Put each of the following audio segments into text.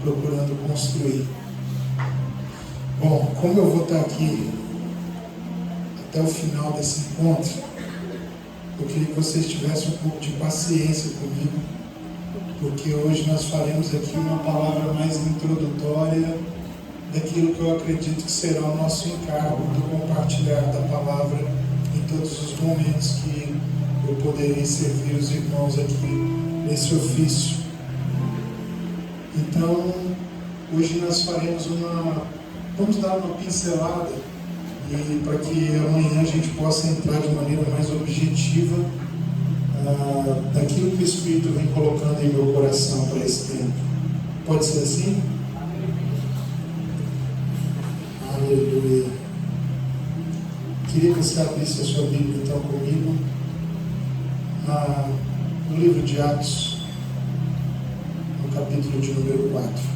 procurando construir. Bom, como eu vou estar aqui até o final desse encontro, eu queria que vocês tivessem um pouco de paciência comigo, porque hoje nós faremos aqui uma palavra mais introdutória daquilo que eu acredito que será o nosso encargo do compartilhar da palavra em todos os momentos que eu poderei servir os irmãos aqui nesse ofício. Então, hoje nós faremos vamos dar uma pincelada e para que amanhã a gente possa entrar de maneira mais objetiva daquilo que o Espírito vem colocando em meu coração para esse tempo. Pode ser assim? Aleluia. Queria que você abrisse a sua Bíblia então comigo no livro de Atos, no capítulo de número 4.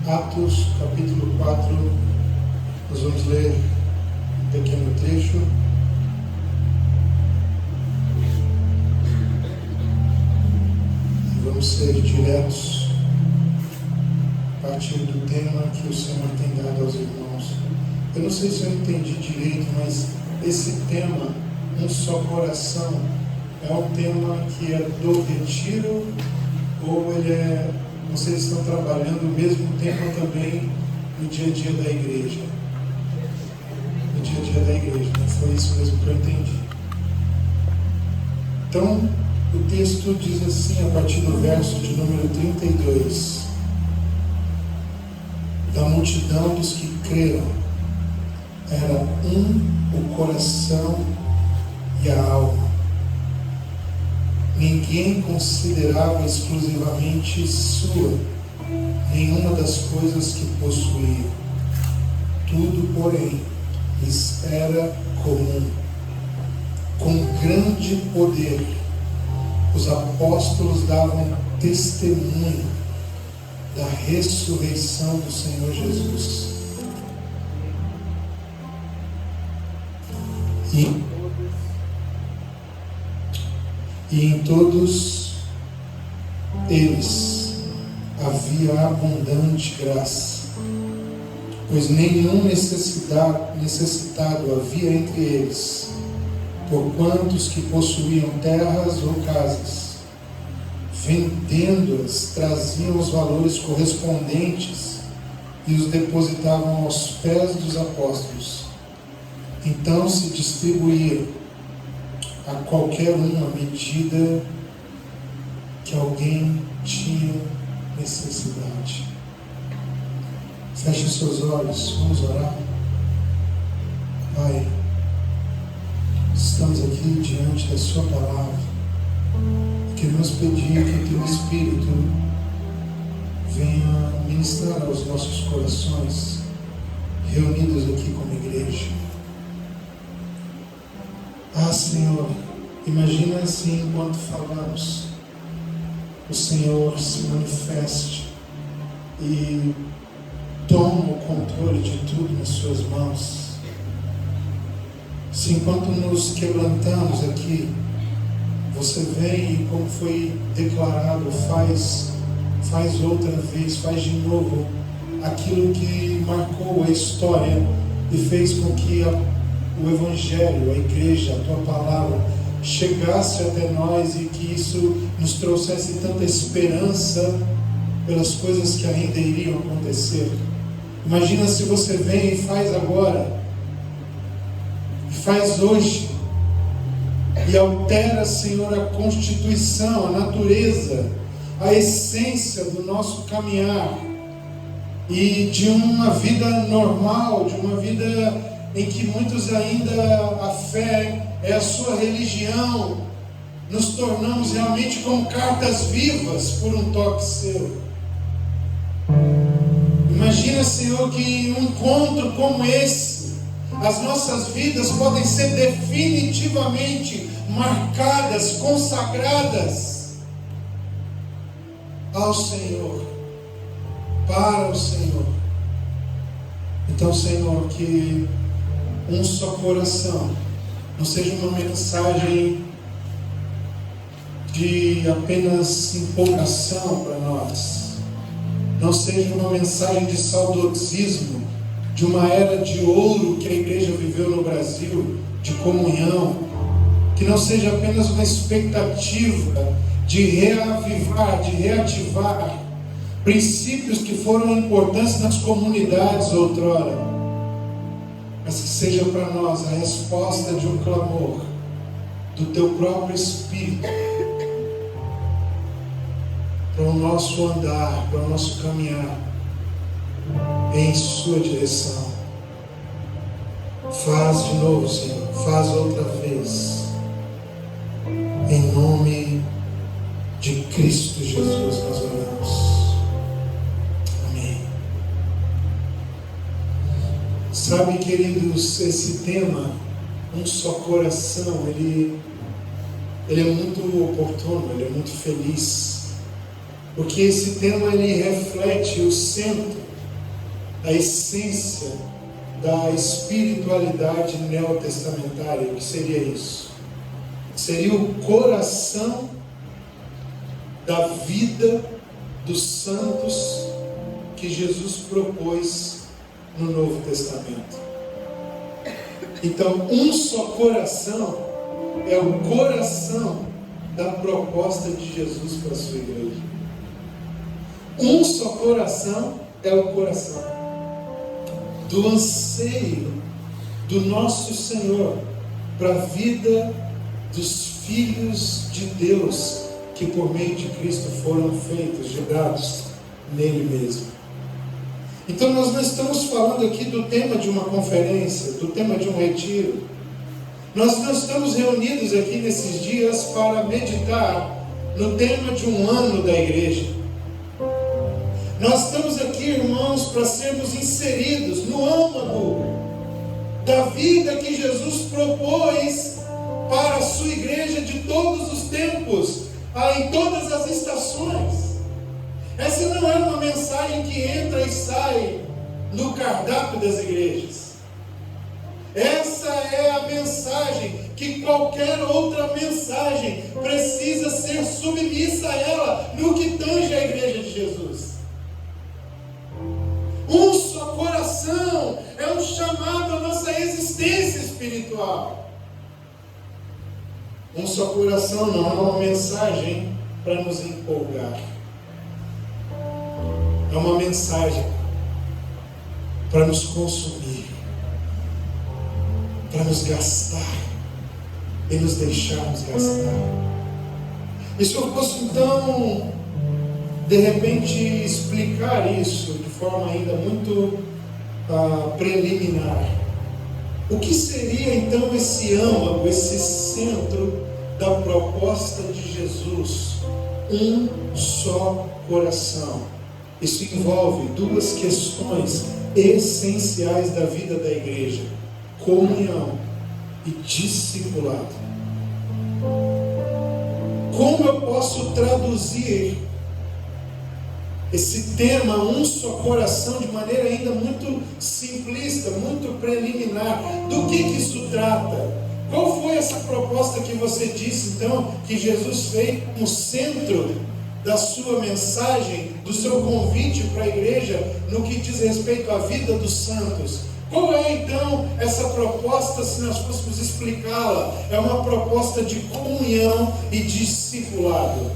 Atos, capítulo 4, nós vamos ler um pequeno trecho. E vamos ser diretos a partir do tema que o Senhor tem dado aos irmãos. Eu não sei se eu entendi direito, mas esse tema, um só coração, é um tema que é do retiro ou ele é... Vocês estão trabalhando o mesmo tema também no dia a dia da igreja? No dia a dia da igreja, não foi isso mesmo que eu entendi. Então, o texto diz assim, a partir do verso de número 32. Da multidão dos que creram, era o coração e a alma. Ninguém considerava exclusivamente sua nenhuma das coisas que possuía. Tudo, porém, lhes era comum. Com grande poder, os apóstolos davam testemunho da ressurreição do Senhor Jesus. E em todos eles havia abundante graça, pois nenhum necessitado havia entre eles, porquanto que possuíam terras ou casas, vendendo-as, traziam os valores correspondentes e os depositavam aos pés dos apóstolos. Então se distribuía a qualquer um à medida que alguém tinha necessidade. Feche seus olhos, vamos orar. Pai, estamos aqui diante da sua palavra. Queremos pedir que o teu Espírito venha ministrar aos nossos corações, reunidos aqui como igreja. Senhor, imagina assim enquanto falamos, o Senhor se manifeste e toma o controle de tudo nas suas mãos. Se enquanto nos quebrantamos aqui, você vem e, como foi declarado, faz outra vez, faz de novo aquilo que marcou a história e fez com que o Evangelho, a igreja, a tua palavra chegasse até nós e que isso nos trouxesse tanta esperança pelas coisas que ainda iriam acontecer. Imagina se você vem e faz agora, e faz hoje, e altera, Senhor, a constituição, a natureza, a essência do nosso caminhar, e de uma vida normal, de uma vida em que muitos ainda a fé é a sua religião, nos tornamos realmente como cartas vivas por um toque seu. Imagina, Senhor, que em um encontro como esse, as nossas vidas podem ser definitivamente marcadas, consagradas ao Senhor, para o Senhor. Então, Senhor, que um só coração não seja uma mensagem de apenas empolgação para nós, não seja uma mensagem de saudosismo de uma era de ouro que a igreja viveu no Brasil, de comunhão, que não seja apenas uma expectativa de reavivar, de reativar princípios que foram importantes nas comunidades outrora, mas que seja para nós a resposta de um clamor do Teu próprio Espírito para o nosso andar, para o nosso caminhar em Sua direção. Faz de novo, Senhor, faz outra vez, em nome de Cristo Jesus nós oramos. Amém. Sabe, queridos, esse tema, um só coração, ele é muito oportuno, ele é muito feliz, porque esse tema ele reflete o centro, a essência da espiritualidade neotestamentária. O que seria isso? Seria o coração da vida dos santos que Jesus propôs no Novo Testamento. Então, um só coração é o coração da proposta de Jesus para a sua igreja. Um só coração é o coração do anseio do nosso Senhor para a vida dos filhos de Deus que por meio de Cristo foram feitos, gerados nele mesmo. Então nós não estamos falando aqui do tema de uma conferência, do tema de um retiro. Nós não estamos reunidos aqui nesses dias para meditar no tema de um ano da igreja. Nós estamos aqui, irmãos, para sermos inseridos no âmago da vida que Jesus propôs para a sua igreja de todos os tempos, em todas as estações. Essa não é uma mensagem que entra e sai no cardápio das igrejas. Essa é a mensagem que qualquer outra mensagem precisa ser submissa a ela no que tange a igreja de Jesus. Um só coração é um chamado à nossa existência espiritual. Um só coração não é uma mensagem para nos empolgar. É uma mensagem para nos consumir, para nos gastar e nos deixarmos gastar. E se eu fosse então, de repente, explicar isso de forma ainda muito preliminar, o que seria então esse âmago, esse centro da proposta de Jesus? Um só coração. Isso envolve duas questões essenciais da vida da igreja: comunhão e discipulado. Como eu posso traduzir esse tema, um só coração, de maneira ainda muito simplista, muito preliminar? Do que isso trata? Qual foi essa proposta que você disse então que Jesus fez no centro da sua mensagem, do seu convite para a igreja, no que diz respeito à vida dos santos? Qual é então essa proposta, se nós fôssemos explicá-la? É uma proposta de comunhão e discipulado.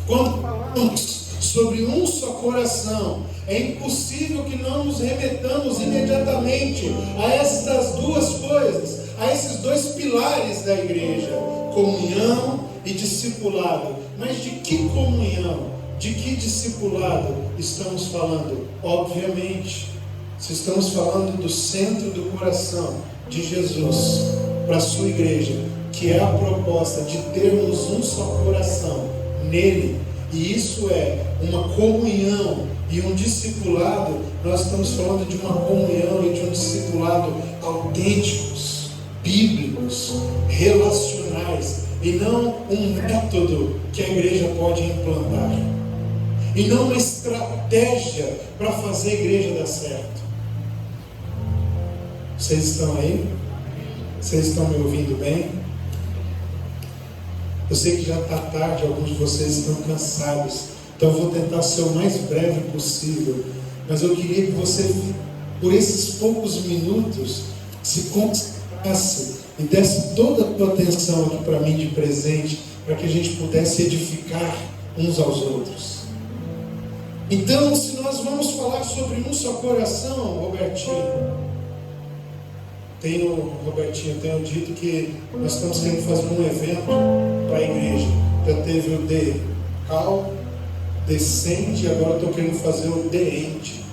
Quando falamos sobre um só coração, é impossível que não nos remetamos imediatamente a estas duas coisas, a esses dois pilares da igreja: comunhão e discipulado. Mas de que comunhão, de que discipulado estamos falando? Obviamente, se estamos falando do centro do coração de Jesus para a sua igreja, que é a proposta de termos um só coração nele e isso é uma comunhão e um discipulado. Nós estamos falando de uma comunhão e de um discipulado autênticos, bíblicos, relacionais, e não um método que a igreja pode implantar, e não uma estratégia para fazer a igreja dar certo. Vocês estão aí? Vocês estão me ouvindo bem? Eu sei que já está tarde, alguns de vocês estão cansados, então eu vou tentar ser o mais breve possível, mas eu queria que você, por esses poucos minutos, se concentrasse e desse toda a tua atenção aqui para mim de presente, para que a gente pudesse edificar uns aos outros. Então, se nós vamos falar sobre um só coração, Robertinho, tenho dito que nós estamos querendo fazer um evento para a igreja. Já teve o Decal, Decente, e agora estou querendo fazer o Deente.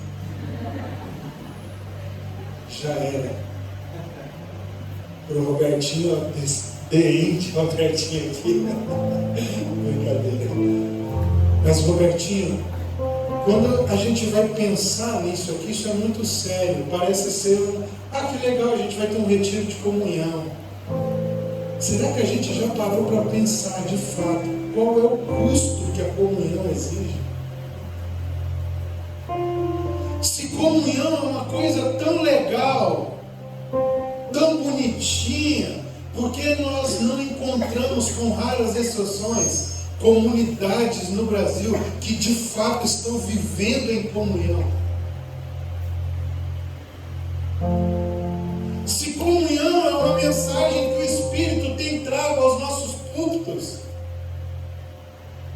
Já era. Para o Robertinho, Deente, Robertinho aqui. Brincadeira. Mas, Robertinho, quando a gente vai pensar nisso aqui, isso é muito sério. Parece ser que legal, a gente vai ter um retiro de comunhão. Será que a gente já parou para pensar de fato qual é o custo que a comunhão exige? Se comunhão é uma coisa tão legal, tão bonitinha, por que nós não encontramos, com raras exceções, comunidades no Brasil que de fato estão vivendo em comunhão? Se comunhão é uma mensagem que o Espírito tem trago aos nossos púlpitos,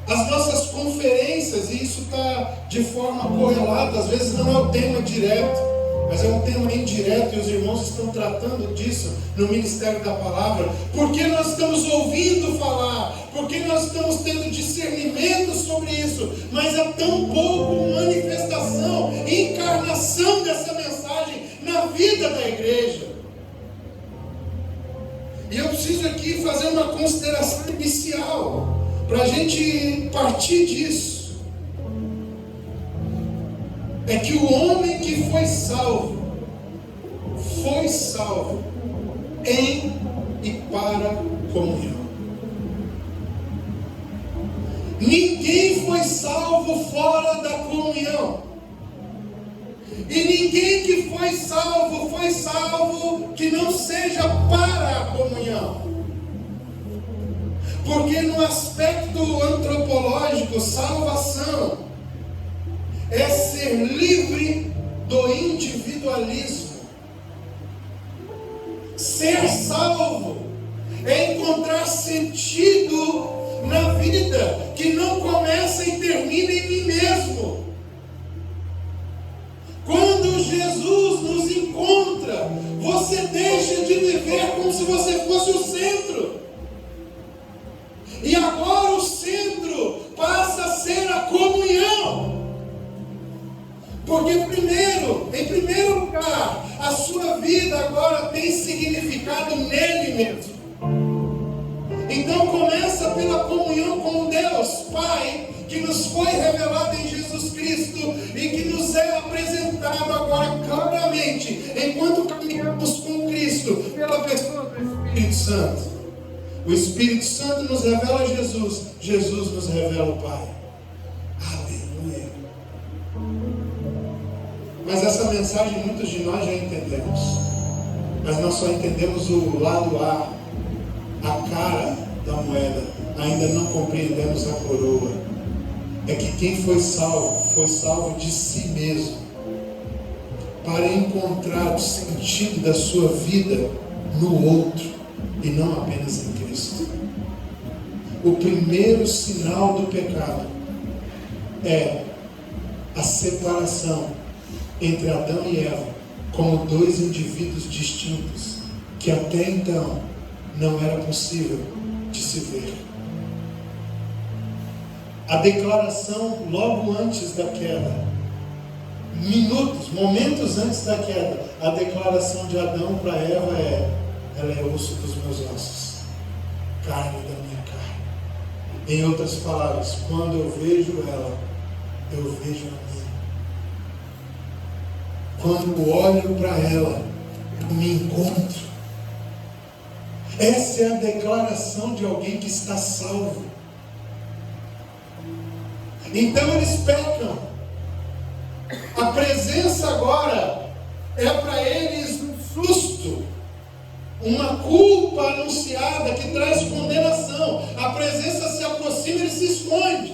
às nossas conferências, e isso está de forma correlata, às vezes não é o tema direto, mas é um tema indireto, e os irmãos estão tratando disso no Ministério da Palavra, porque nós estamos ouvindo falar, porque nós estamos tendo discernimento sobre isso, mas há tão pouco manifestação e encarnação dessa mensagem na vida da igreja. E eu preciso aqui fazer uma consideração inicial, para a gente partir disso. É que o homem que foi salvo em e para comunhão. Ninguém foi salvo fora da comunhão. E ninguém que foi salvo que não seja para a comunhão. Porque no aspecto antropológico, salvação é ser livre do individualismo. Ser salvo é encontrar sentido na vida que não começa e termina em mim mesmo. Quando Jesus nos encontra, você deixa de viver como se você fosse o centro. E agora o centro passa a ser a comunhão. Porque em primeiro lugar, a sua vida agora tem significado nele mesmo. Então começa pela comunhão com Deus Pai, que nos foi revelado em Jesus Cristo e que nos é apresentado agora claramente, enquanto caminhamos com Cristo, pela pessoa do Espírito Santo. O Espírito Santo nos revela Jesus, Jesus nos revela o Pai. Aleluia. Mas essa mensagem muitos de nós já entendemos, mas nós só entendemos o lado A, a cara da moeda, ainda não compreendemos a coroa. É que quem foi salvo de si mesmo, para encontrar o sentido da sua vida no outro e não apenas em Cristo. O primeiro sinal do pecado é a separação entre Adão e Eva como dois indivíduos distintos que até então não era possível de se ver. A declaração logo antes da queda, momentos antes da queda, a declaração de Adão para Eva é: ela é osso dos meus ossos, carne da minha carne. Em outras palavras, quando eu vejo ela, eu vejo a mim. Quando olho para ela, eu me encontro. Essa é a declaração de alguém que está salvo. Então eles pecam. A presença agora é para eles um susto, uma culpa anunciada que traz condenação. A presença se aproxima e ele se esconde.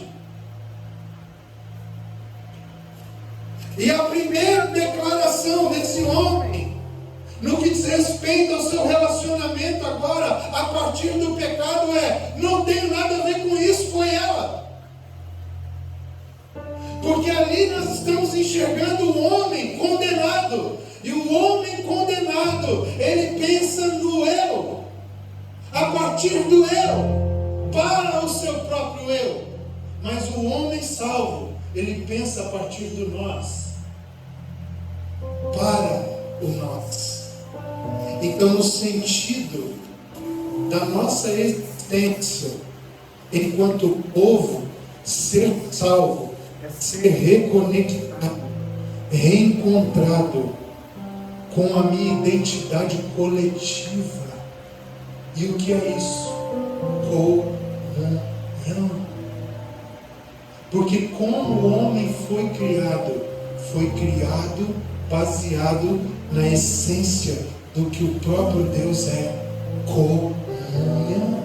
E a primeira declaração desse homem, no que diz respeito ao seu relacionamento agora, a partir do pecado, é: não tenho nada a ver com isso, foi ela. Porque ali nós estamos enxergando o homem condenado. E o homem condenado, ele pensa no eu, a partir do eu, para o seu próprio eu. Mas o homem salvo, ele pensa a partir do nós, para o nós. Então, no sentido da nossa existência enquanto povo, ser salvo é ser reconectado, reencontrado com a minha identidade coletiva. E o que é isso? Comunhão. Porque como o homem foi criado baseado na essência do que o próprio Deus é: comunhão.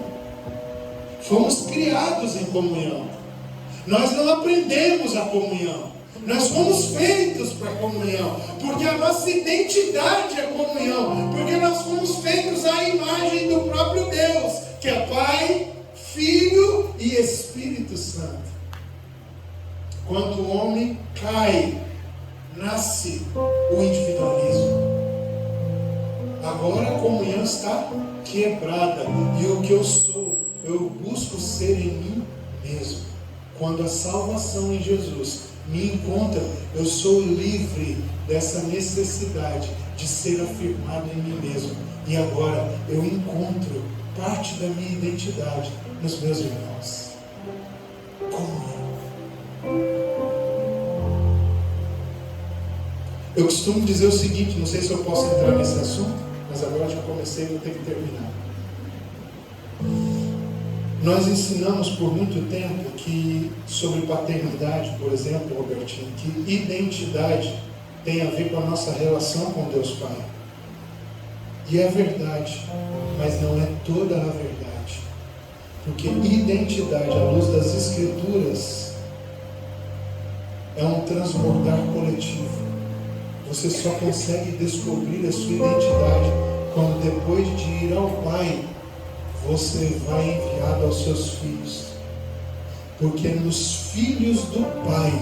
Fomos criados em comunhão. Nós não aprendemos a comunhão. Nós fomos feitos para comunhão, porque a nossa identidade é comunhão, porque nós fomos feitos à imagem do próprio Deus, que é Pai, Filho e Espírito Santo. Quando o homem cai, nasce o individualismo. Agora a comunhão está quebrada, e o que eu sou, eu busco ser em mim mesmo. Quando a salvação em Jesus me encontra, eu sou livre dessa necessidade de ser afirmado em mim mesmo. E agora eu encontro parte da minha identidade nos meus irmãos. Comunhão. Eu costumo dizer o seguinte, não sei se eu posso entrar nesse assunto, mas agora já comecei e vou ter que terminar. Nós ensinamos por muito tempo que, sobre paternidade, por exemplo, Robertinho, que identidade tem a ver com a nossa relação com Deus Pai. E é verdade, mas não é toda a verdade. Porque identidade, à luz das Escrituras, é um transbordar coletivo. Você só consegue descobrir a sua identidade quando, depois de ir ao Pai, você vai enviado aos seus filhos. Porque é nos filhos do Pai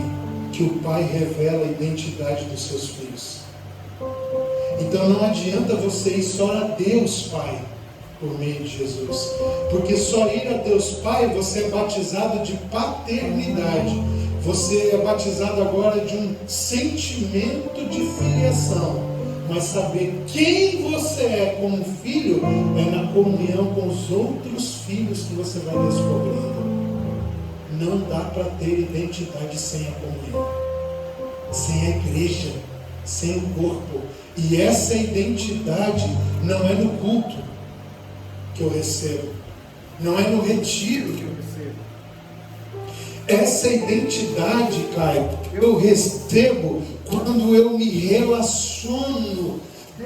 que o Pai revela a identidade dos seus filhos. Então não adianta você ir só a Deus Pai por meio de Jesus, porque só ir a Deus Pai você é batizado de paternidade, você é batizado agora de um sentimento de filiação. Mas saber quem você é como filho é na comunhão com os outros filhos que você vai descobrindo. Não dá para ter identidade sem a comunhão, sem a igreja, sem o corpo. E essa identidade não é no culto que eu recebo, não é no retiro que eu recebo. Essa identidade, Caio, eu recebo quando eu me relaciono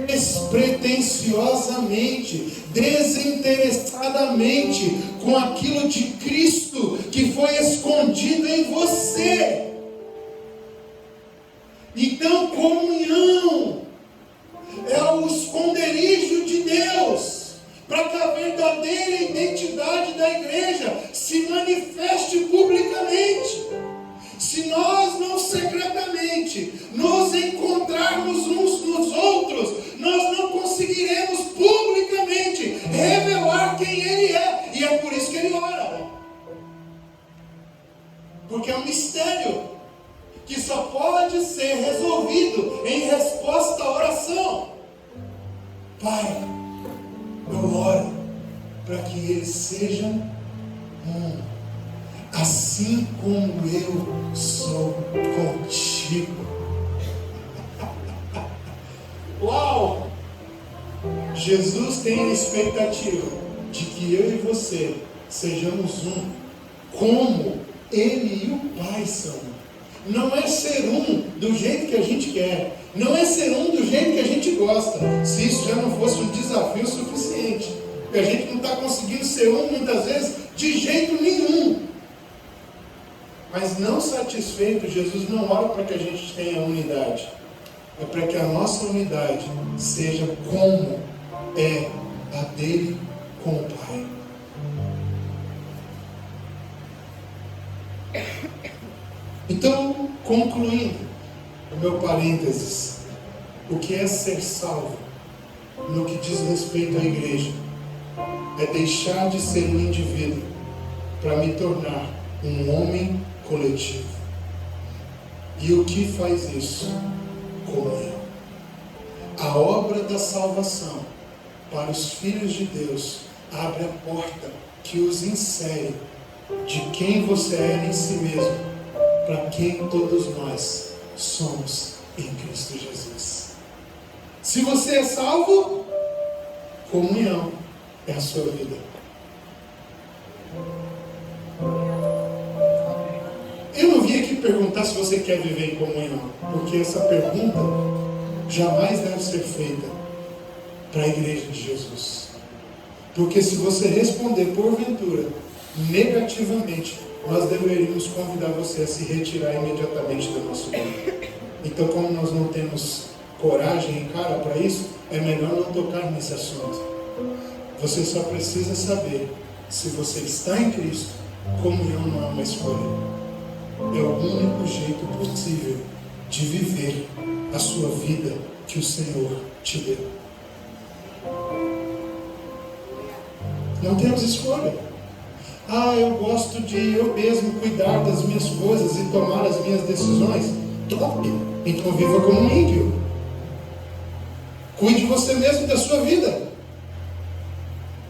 despretensiosamente, desinteressadamente com aquilo de Cristo que foi escondido em você. Então, comunhão é o esconderijo de Deus, para que a verdadeira identidade da igreja se manifeste publicamente. Se nós não secretamente nos encontrarmos uns nos outros, nós não conseguiremos publicamente revelar quem Ele é. E é por isso que Ele ora. Porque é um mistério que só pode ser resolvido em resposta à oração. Pai, eu oro para que eles sejam um. assim como eu sou contigo. Uau! Jesus tem a expectativa de que eu e você sejamos um, como Ele e o Pai são. Não é ser um do jeito que a gente quer, não é ser um do jeito que a gente gosta. Se isso já não fosse um desafio suficiente, porque a gente não está conseguindo ser um muitas vezes de jeito nenhum. Mas não satisfeito, Jesus não ora para que a gente tenha unidade, é para que a nossa unidade seja como é a dele com o Pai. Então, concluindo o meu parênteses, o que é ser salvo no que diz respeito à igreja é deixar de ser um indivíduo para me tornar um homem coletivo. E o que faz isso? Comunhão. A obra da salvação para os filhos de Deus abre a porta que os insere de quem você é em si mesmo para quem todos nós somos em Cristo Jesus. Se você é salvo, comunhão é a sua vida. Eu não vim aqui perguntar se você quer viver em comunhão, porque essa pergunta jamais deve ser feita para a igreja de Jesus. Porque se você responder porventura negativamente, nós deveríamos convidar você a se retirar imediatamente do nosso grupo. Então, como nós não temos coragem e cara para isso, é melhor não tocar nesse assunto. Você só precisa saber, se você está em Cristo, comunhão não é uma escolha. É o único jeito possível de viver a sua vida que o Senhor te deu. Não temos escolha. Eu gosto de eu mesmo cuidar das minhas coisas e tomar as minhas decisões. Top! Então viva como um ímpio. Cuide você mesmo da sua vida.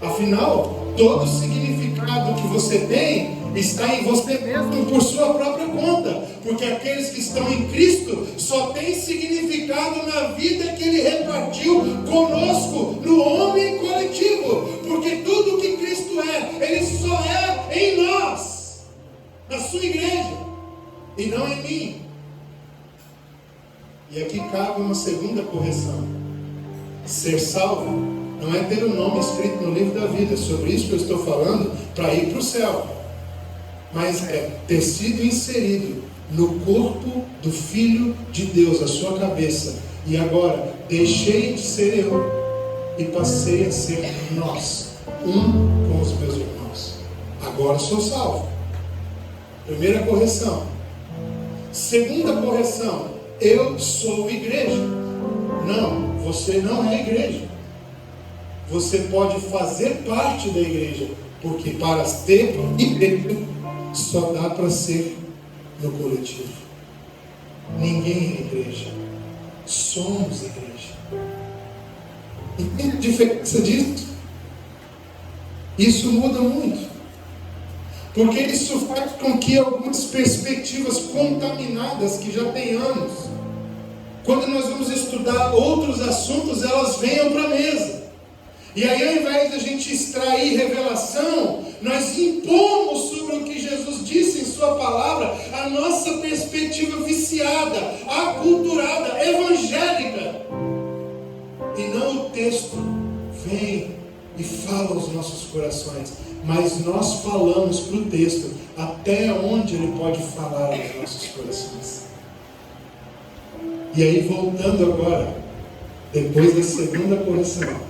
Afinal, todo o significado que você tem está em você mesmo por sua própria conta. Porque aqueles que estão em Cristo só têm significado na vida que Ele repartiu conosco, no homem coletivo. Porque tudo que Cristo é, Ele só é em nós, na sua igreja, e não em mim. E aqui cabe uma segunda correção. Ser salvo não é ter o nome escrito no livro da vida. É sobre isso que eu estou falando, para ir para o céu. Mas é ter sido inserido no corpo do Filho de Deus, a sua cabeça. E agora, deixei de ser eu e passei a ser nós, um com os meus irmãos. Agora sou salvo. Primeira correção. Segunda correção: eu sou igreja. Não, você não é igreja. Você pode fazer parte da igreja, porque para ter igreja só dá para ser no coletivo. Ninguém é igreja. Somos igreja. Entende a diferença disso? Isso muda muito. Porque isso faz com que algumas perspectivas contaminadas que já têm anos, quando nós vamos estudar outros assuntos, elas venham para a mesa. E aí, ao invés de a gente extrair revelação, nós impomos sobre o que Jesus disse em sua palavra a nossa perspectiva viciada, aculturada, evangélica. E não o texto vem e fala aos nossos corações, mas nós falamos para o texto até onde ele pode falar aos nossos corações. E aí, voltando agora, depois da segunda correção,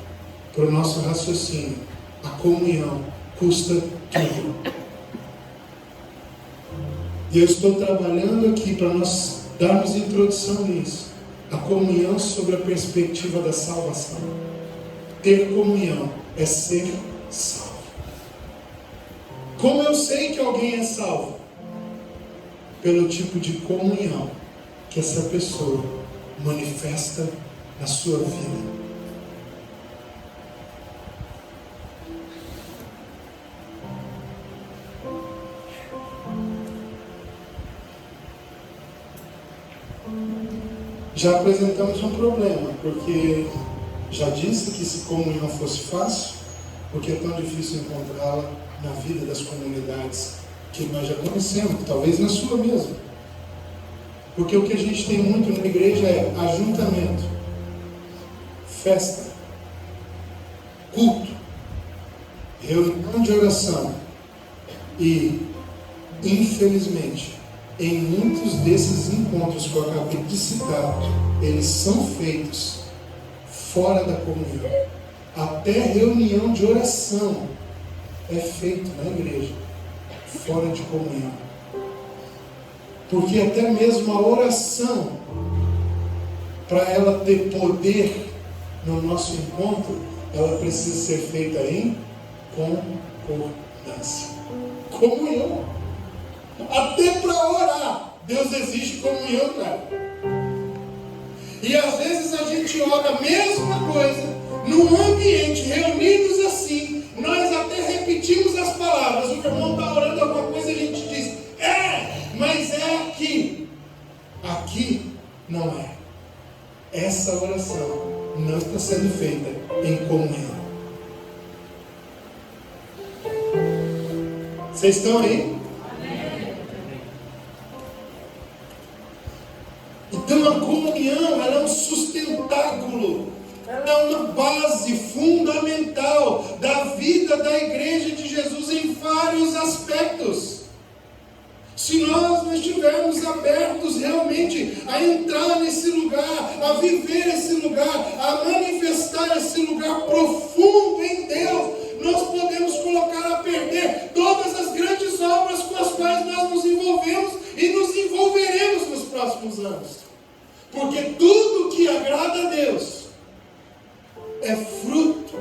para o nosso raciocínio, a comunhão custa tudo. E eu estou trabalhando aqui para nós darmos introdução nisso. A comunhão sobre a perspectiva da salvação. Ter comunhão é ser salvo. Como eu sei que alguém é salvo? Pelo tipo de comunhão que essa pessoa manifesta na sua vida. Já apresentamos um problema, porque já disse que se comunhão fosse fácil, porque é tão difícil encontrá-la na vida das comunidades que nós já conhecemos, talvez na sua mesmo. Porque o que a gente tem muito na igreja é ajuntamento, festa, culto, reunião de oração. E, infelizmente, em muitos desses encontros que eu acabei de citar, eles são feitos fora da comunhão. Até reunião de oração é feito na igreja, fora de comunhão. Porque até mesmo a oração, para ela ter poder no nosso encontro, ela precisa ser feita em concordância. Comunhão. Até para orar, Deus exige comunhão, cara. E às vezes a gente ora a mesma coisa, num ambiente, reunidos assim, nós até repetimos as palavras. O irmão está orando alguma coisa e a gente diz, mas é aqui. Aqui não é. Essa oração não está sendo feita em comunhão. Vocês estão aí? Então a comunhão, ela é um sustentáculo, ela é uma base fundamental da vida da igreja de Jesus em vários aspectos. Se nós não estivermos abertos realmente a entrar nesse lugar, a viver esse lugar, a manifestar esse lugar profundo em Deus, nós podemos colocar a perder todas as grandes obras com as quais nós nos envolvemos e nos envolveremos nos próximos anos. Porque tudo que agrada a Deus é fruto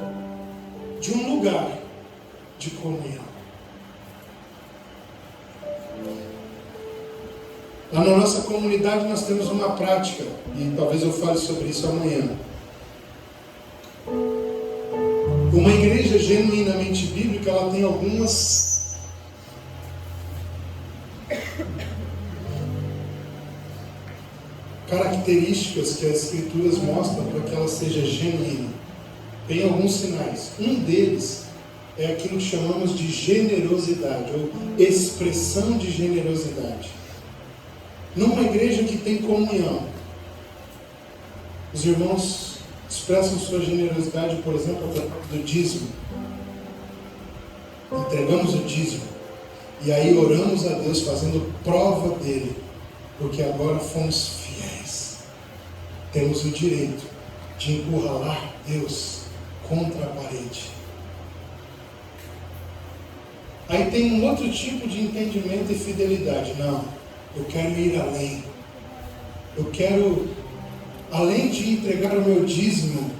de um lugar de comunhão. Lá na nossa comunidade nós temos uma prática, e talvez eu fale sobre isso amanhã. Uma igreja genuinamente bíblica, ela tem algumas características que as escrituras mostram para que ela seja genuína. Tem alguns sinais. Um deles é aquilo que chamamos de generosidade, ou expressão de generosidade. Numa igreja que tem comunhão, os irmãos expressam sua generosidade, por exemplo, através do dízimo. Entregamos o dízimo. E aí oramos a Deus fazendo prova dele. Porque agora fomos fiéis. Temos o direito de encurralar Deus contra a parede. Aí tem um outro tipo de entendimento e fidelidade. Não, eu quero ir além. Eu quero, além de entregar o meu dízimo,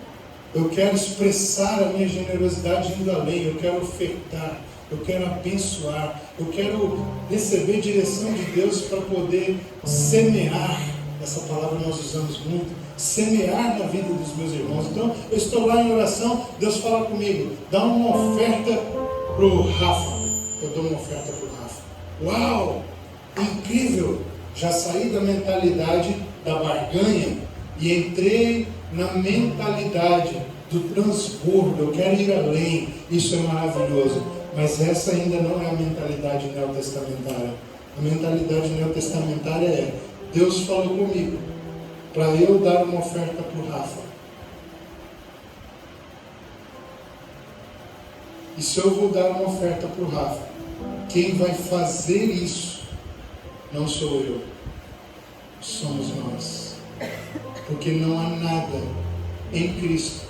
eu quero expressar a minha generosidade indo além. Eu quero ofertar, eu quero abençoar, eu quero receber direção de Deus para poder semear. Essa palavra nós usamos muito. Semear na vida dos meus irmãos. Então, eu estou lá em oração, Deus fala comigo, dá uma oferta para o Rafa. Eu dou uma oferta para o Rafa. Uau! Incrível! Já saí da mentalidade da barganha e entrei na mentalidade do transbordo. Eu quero ir além. Isso é maravilhoso. Mas essa ainda não é a mentalidade neotestamentária. A mentalidade neotestamentária é: Deus falou comigo para eu dar uma oferta para o Rafa. E se eu vou dar uma oferta para o Rafa, quem vai fazer isso não sou eu, somos nós. Porque não há nada em Cristo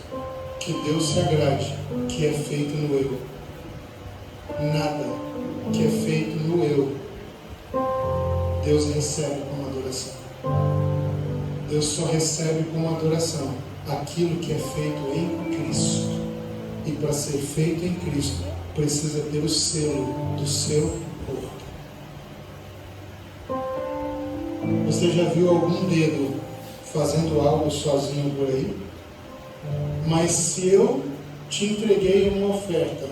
que Deus se agrade que é feito no eu. Nada que é feito no eu, Deus recebe como adoração. Deus só recebe como adoração aquilo que é feito em Cristo. E para ser feito em Cristo, precisa ter o selo do seu corpo. Você já viu algum dedo fazendo algo sozinho por aí? Mas se eu te entreguei uma oferta,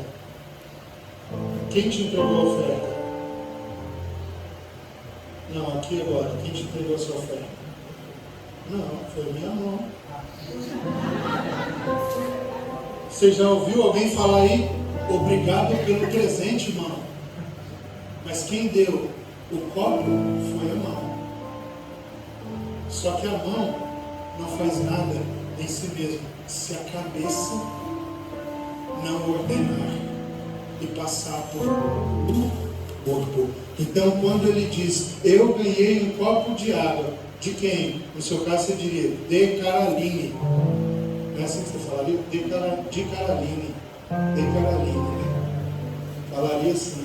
quem te entregou a oferta? Não, aqui agora, quem te entregou a sua oferta? Não, foi minha mão. Você já ouviu alguém falar aí? Obrigado pelo presente, irmão. Mas quem deu o copo foi a mão. Só que a mão não faz nada em si mesma se a cabeça não ordenar e passar por corpo. Então, quando ele diz, eu ganhei um copo de água, de quem? No seu caso, você diria, de Caroline. Não é assim que você falaria? De Caroline. De Caroline, né? Falaria assim.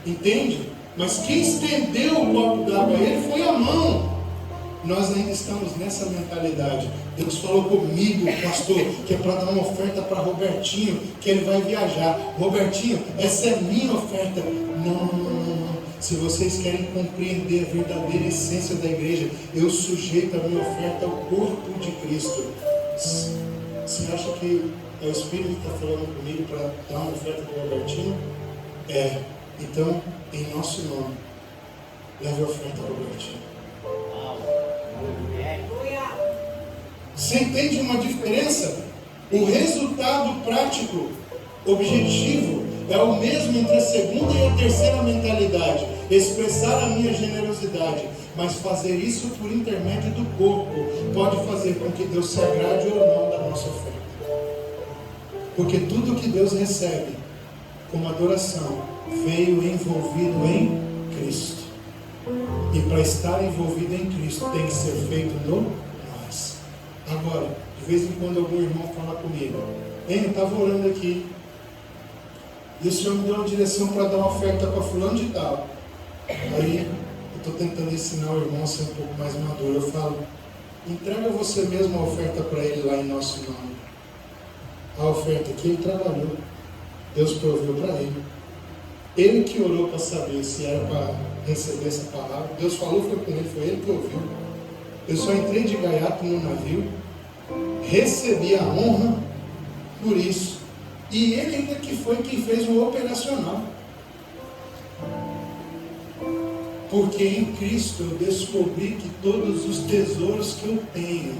Entende? Mas quem estendeu o copo d'água a ele foi a mão. Nós ainda estamos nessa mentalidade. Deus falou comigo, pastor, que é para dar uma oferta para Robertinho, que ele vai viajar. Robertinho, essa é minha oferta. Não. Se vocês querem compreender a verdadeira essência da igreja, eu sujeito a minha oferta ao corpo de Cristo. Você acha que é o Espírito que está falando comigo para dar uma oferta para o Robertinho? É. Então, em nosso nome, leve a oferta para o Robertinho. Você entende uma diferença? O resultado prático, objetivo, é o mesmo entre a segunda e a terceira mentalidade. Expressar a minha generosidade, mas fazer isso por intermédio do corpo pode fazer com que Deus se agrade ou não da nossa oferta. Porque tudo que Deus recebe como adoração veio envolvido em Cristo. E para estar envolvido em Cristo tem que ser feito no nós. Agora, de vez em quando algum irmão fala comigo, eu estava orando aqui e o Senhor me deu uma direção para dar uma oferta para fulano de tal. Aí eu estou tentando ensinar o irmão a ser um pouco mais maduro. Eu falo, entrega você mesmo a oferta para ele lá em nosso nome. A oferta que ele trabalhou, Deus proveu para ele. Ele que orou para saber se era para receber essa palavra. Deus falou, foi com ele, foi ele que ouviu. Eu só entrei de gaiato no navio, recebi a honra por isso. E ele ainda que foi quem fez o operacional. Porque em Cristo eu descobri que todos os tesouros que eu tenho,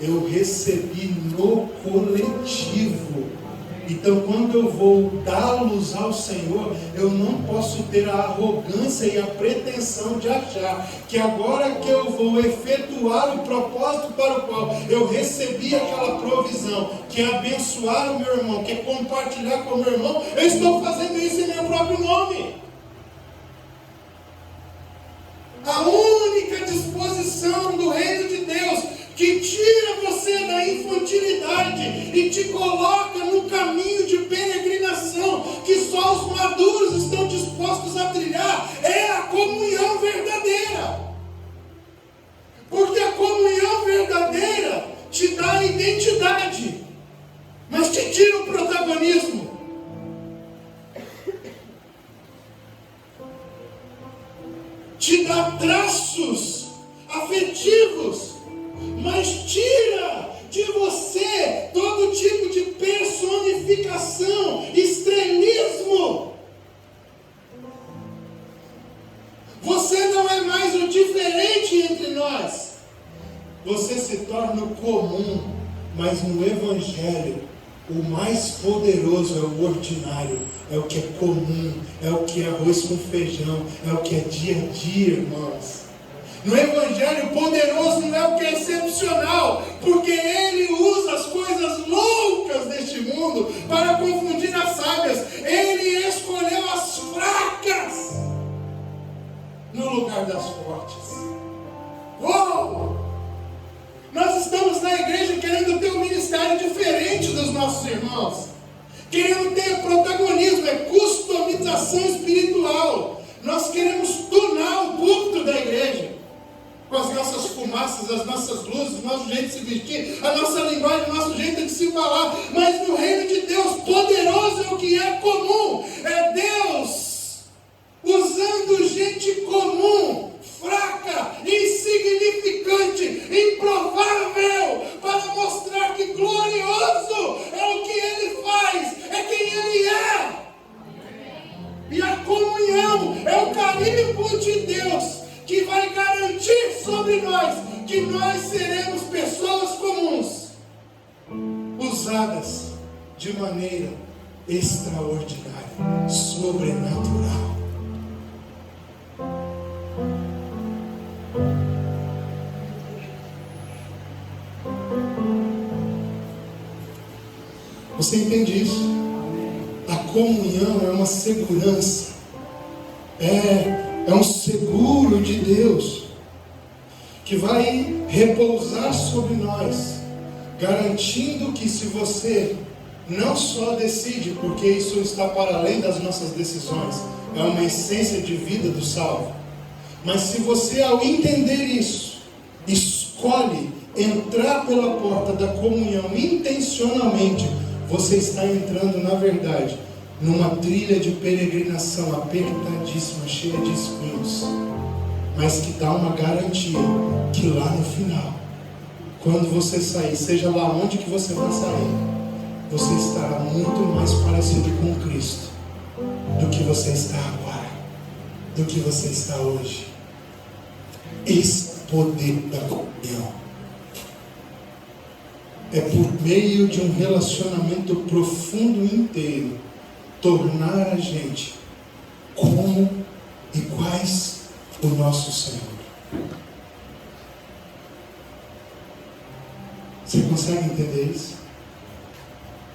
eu recebi no coletivo. Então, quando eu vou dá-los ao Senhor, eu não posso ter a arrogância e a pretensão de achar que agora que eu vou efetuar o propósito para o qual eu recebi aquela provisão, que é abençoar o meu irmão, que é compartilhar com o meu irmão, eu estou fazendo isso em meu próprio nome. A única disposição do reino de Deus que tira você da infantilidade e te coloca no caminho de peregrinação que só os maduros estão dispostos a trilhar, é a comunhão verdadeira. Porque a comunhão verdadeira te dá a identidade, mas te tira o protagonismo. Te dá traços afetivos, mas tira de você todo tipo de personificação, estrelismo. Você não é mais o diferente entre nós. Você se torna o comum, mas no Evangelho, o mais poderoso é o ordinário, é o que é comum, é o que é arroz com feijão, é o que é dia a dia, irmãos. No Evangelho, poderoso não é o que é excepcional, porque ele usa as coisas loucas deste mundo para confundir as sábias. Ele escolheu as fracas no lugar das fortes. Uou! Nós estamos na igreja querendo ter um ministério diferente dos nossos irmãos, querendo ter protagonismo, é customização espiritual. Nós queremos tunar o púlpito da igreja, com as nossas fumaças, as nossas luzes, o nosso jeito de se vestir, a nossa linguagem, o nosso jeito de se falar. Mas no reino de Deus, poderoso é o que é comum. É Deus usando gente comum, fraca, insignificante, improvável, para mostrar que glorioso é o que Ele faz, é quem Ele é. E a comunhão é o carimbo de Deus que vai garantir sobre sobre nós que nós seremos pessoas comuns, usadas de maneira extraordinária, sobrenatural. Você entende isso? A comunhão é uma segurança, é um seguro de Deus, que vai repousar sobre nós, garantindo que se você não só decide, porque isso está para além das nossas decisões, é uma essência de vida do salvo, mas se você, ao entender isso, escolhe entrar pela porta da comunhão intencionalmente, você está entrando, na verdade, numa trilha de peregrinação apertadíssima, cheia de espinhos, mas que dá uma garantia que lá no final, quando você sair, seja lá onde que você vai sair, você estará muito mais parecido com Cristo do que você está agora, do que você está hoje. Esse poder da comunhão é por meio de um relacionamento profundo e inteiro tornar a gente como e quais o nosso Senhor. Você consegue entender isso?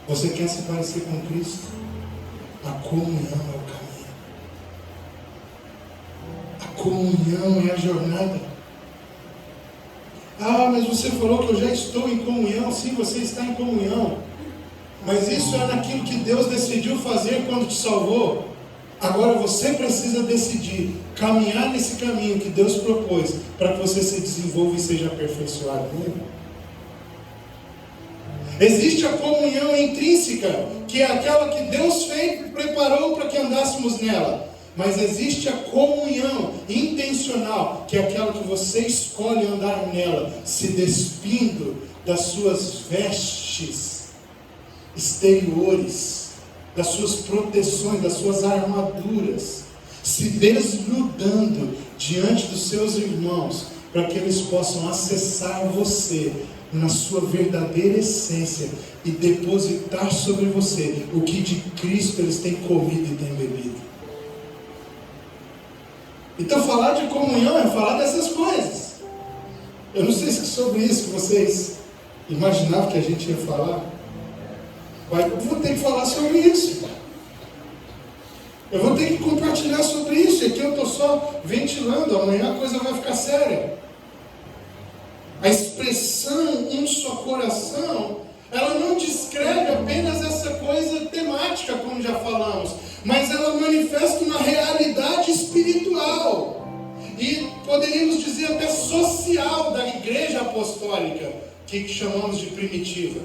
Você quer se parecer com Cristo? A comunhão é o caminho. A comunhão é a jornada. Ah, mas você falou que eu já estou em comunhão. Sim, você está em comunhão. Mas isso é naquilo que Deus decidiu fazer quando te salvou. Agora você precisa decidir caminhar nesse caminho que Deus propôs para que você se desenvolva e seja aperfeiçoado nele. Existe a comunhão intrínseca, que é aquela que Deus fez e preparou para que andássemos nela. Mas existe a comunhão intencional, que é aquela que você escolhe andar nela, se despindo das suas vestes exteriores, das suas proteções, das suas armaduras, se desnudando diante dos seus irmãos, para que eles possam acessar você na sua verdadeira essência e depositar sobre você o que de Cristo eles têm comido e têm bebido. Então falar de comunhão é falar dessas coisas. Eu não sei se é sobre isso que vocês imaginavam que a gente ia falar, mas eu vou ter que falar sobre isso. Eu vou ter que compartilhar sobre isso. E aqui eu estou só ventilando. Amanhã a coisa vai ficar séria. A expressão um só coração, ela não descreve apenas essa coisa temática, como já falamos, mas ela manifesta uma realidade espiritual e poderíamos dizer até social da igreja apostólica, que chamamos de primitiva.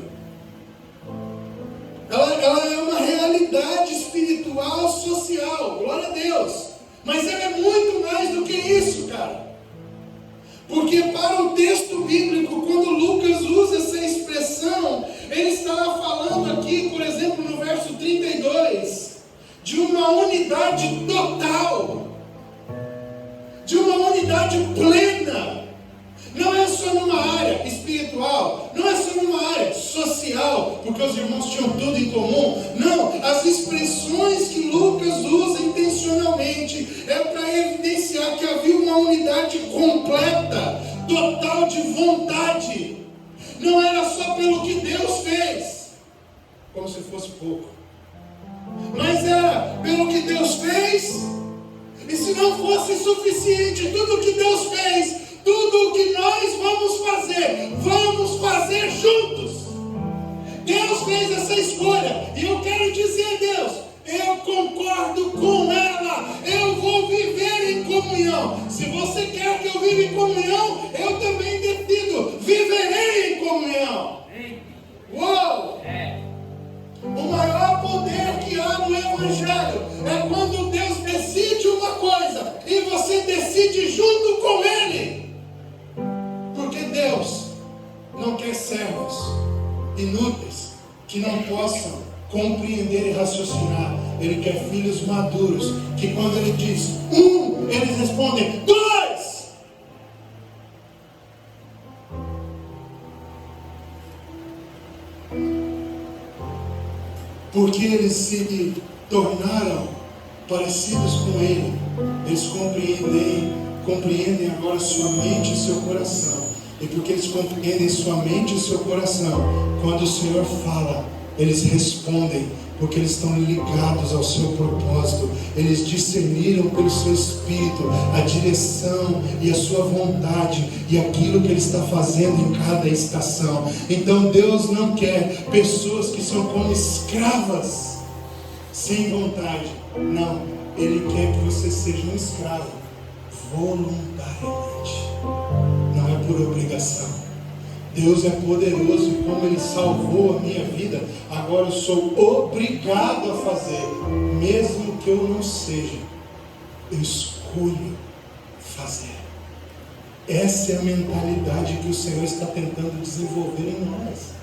Ela é uma realidade espiritual, social, glória a Deus, mas ela é muito mais do que isso, cara. Porque para o texto bíblico, quando Lucas usa essa expressão, ele estava falando aqui, por exemplo, no verso 32, de uma unidade total, de uma unidade plena. Não é só numa área espiritual, não é só numa área social, porque os irmãos tinham tudo em comum. Não, as expressões que Lucas usa intencionalmente é para evidenciar que havia uma unidade completa, total de vontade. Não era só pelo que Deus fez, como se fosse pouco, mas era pelo que Deus fez. E se não fosse suficiente tudo o que Deus fez, tudo o que nós vamos fazer juntos. Deus fez essa escolha, e eu quero dizer, Deus, eu concordo com ela, eu vou viver em comunhão. Se você quer que eu viva em comunhão, eu também decido, viverei em comunhão. Uou! O maior poder que há no Evangelho é quando Deus decide uma coisa e você decide junto com Ele. Porque Deus não quer servos inúteis que não possam compreender e raciocinar. Ele quer filhos maduros que, quando Ele diz 1, eles respondem 2. porque eles se tornaram parecidos com Ele, eles compreendem agora sua mente e seu coração. E porque eles compreendem sua mente e seu coração, quando o Senhor fala, eles respondem, porque eles estão ligados ao seu propósito. Eles discerniram pelo seu Espírito a direção e a sua vontade e aquilo que Ele está fazendo em cada estação. Então Deus não quer pessoas que são como escravas, sem vontade. Não, Ele quer que você seja um escravo voluntariamente, não é por obrigação. Deus é poderoso e como Ele salvou a minha vida, agora eu sou obrigado a fazer, mesmo que eu não seja, eu escolho fazer. Essa é a mentalidade que o Senhor está tentando desenvolver em nós.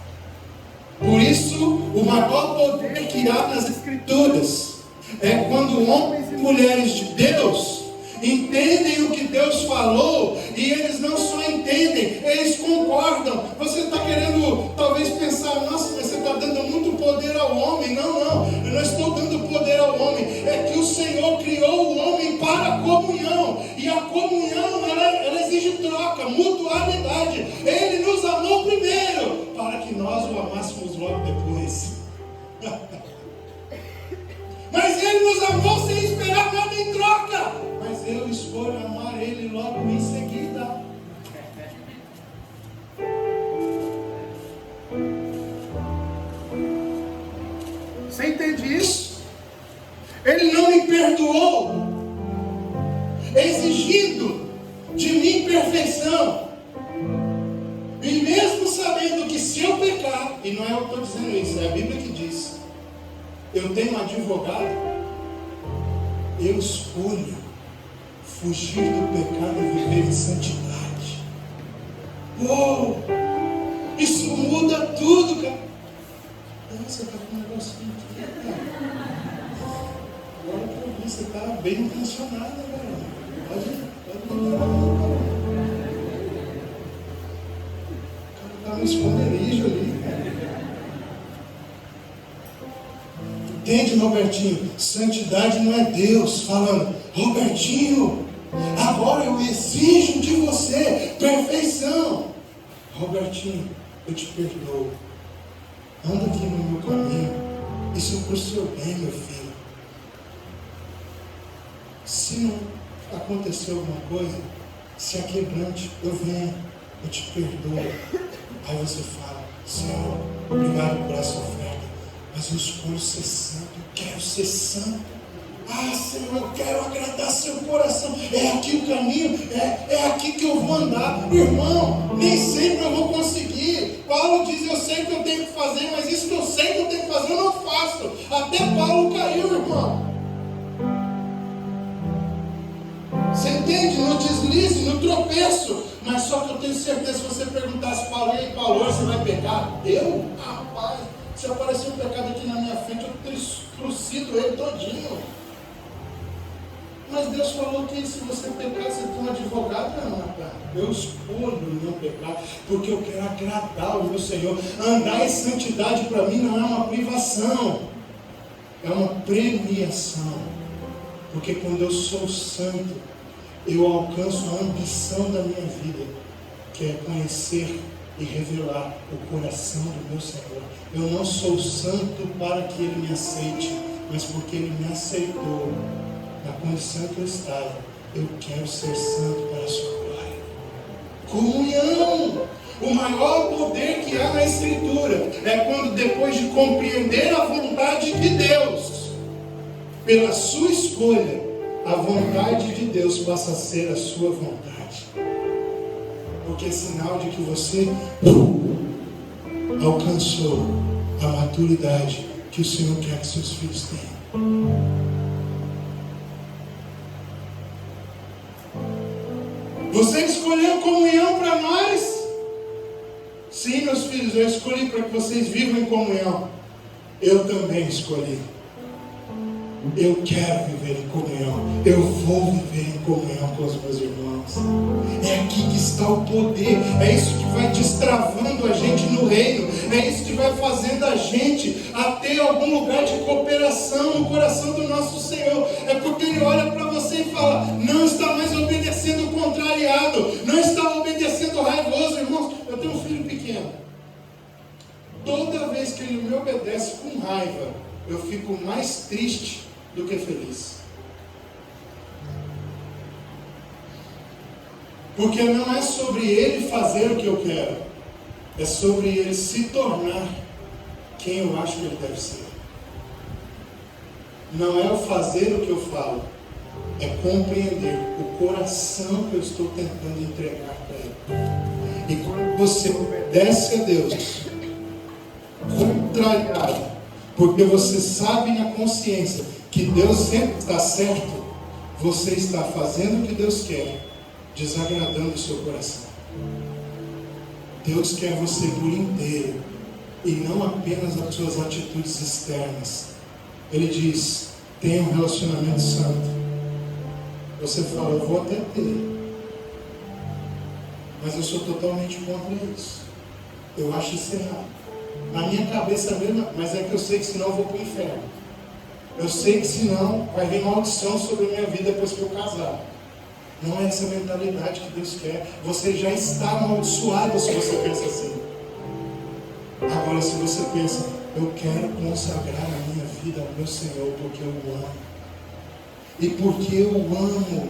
Por isso, o maior poder que há nas Escrituras é quando homens e mulheres de Deus entendem o que Deus falou, e eles não só entendem, eles concordam. Você está querendo talvez pensar, nossa, mas você está dando muito poder ao homem. Não, eu não estou dando poder ao homem, é que o Senhor criou o homem para a comunhão, e a comunhão ela exige troca, mutualidade. Ele nos amou primeiro, para que nós o amássemos logo depois. Mas Ele nos amou sem esperar nada em troca. Mas eu escolho amar Ele logo em seguida. Você entende isso? Ele não me perdoou, exigindo de mim perfeição. E mesmo sabendo que se eu pecar, e não é eu que estou dizendo isso, é a Bíblia que diz, eu tenho um advogado, eu escolho fugir do pecado e viver em santidade. Uou! Isso muda tudo, cara. Você está com um negocinho aqui, cara. Agora que eu vi, você está bem intencionado, cara. Pode ligar, cara. O cara está no esconderijo ali, cara. Entende, Robertinho? Santidade não é Deus falando, Robertinho, agora eu exijo de você perfeição. Robertinho, eu te perdoo. Anda aqui no meu caminho. Isso é para o seu bem, meu filho. Se não acontecer alguma coisa, se aquebrante, eu venho, eu te perdoo. Aí você fala, Senhor, obrigado por essa oferta, mas eu escolho ser santo, eu quero ser santo. Ah, Senhor, eu quero agradar seu coração. É aqui o caminho, é aqui que eu vou andar. Irmão, nem sempre eu vou conseguir. Paulo diz, eu sei que eu tenho que fazer, mas isso que eu sei que eu tenho que fazer, eu não faço. Até Paulo caiu, irmão. Você entende? No deslize, no tropeço. Mas só que eu tenho certeza, se você perguntasse Paulo, e aí Paulo, hoje você vai pecar? Eu? Rapaz, se aparecer um pecado aqui na minha frente, eu trucido ele todinho. Mas Deus falou que se você pecar, você tem um advogado. Não, rapaz, eu escolho não pecar, porque eu quero agradar o meu Senhor. Andar em santidade para mim não é uma privação, é uma premiação. Porque quando eu sou santo, eu alcanço a ambição da minha vida, que é conhecer e revelar o coração do meu Senhor. Eu não sou santo para que Ele me aceite, mas porque Ele me aceitou na condição que eu estava. Eu quero ser santo para a sua glória. Comunhão! O maior poder que há na Escritura é quando, depois de compreender a vontade de Deus, pela sua escolha, a vontade de Deus passa a ser a sua vontade. Porque é sinal de que você alcançou a maturidade que o Senhor quer que seus filhos tenham. Você escolheu comunhão para nós? Sim, meus filhos, eu escolhi para que vocês vivam em comunhão. Eu também escolhi. Eu quero viver em comunhão. Eu vou viver em comunhão com os meus irmãos. É aqui que está o poder, é isso que vai destravando a gente no reino, é isso que vai fazendo a gente a ter algum lugar de cooperação no coração do nosso Senhor. É porque Ele olha para você e fala: não está mais obedecendo contrariado, não está obedecendo raivoso. Irmãos, eu tenho um filho pequeno. Toda vez que ele me obedece com raiva, eu fico mais triste do que feliz. Porque não é sobre ele fazer o que eu quero, é sobre ele se tornar quem eu acho que ele deve ser. Não é o fazer o que eu falo, é compreender o coração que eu estou tentando entregar para ele. E quando você obedece a Deus, contrariado, porque você sabe na consciência que Deus sempre está certo, você está fazendo o que Deus quer, desagradando o seu coração. Deus quer você por inteiro, e não apenas as suas atitudes externas. Ele diz: tenha um relacionamento santo. Você fala: eu vou até ter, mas eu sou totalmente contra isso. Eu acho isso errado. Na minha cabeça mesmo, mas é que eu sei que senão eu vou para o inferno. Eu sei que senão vai vir maldição sobre a minha vida depois que eu casar. Não é essa mentalidade que Deus quer. Você já está amaldiçoado se você pensa assim. Agora, se você pensa: eu quero consagrar a minha vida ao meu Senhor porque eu o amo, e porque eu o amo,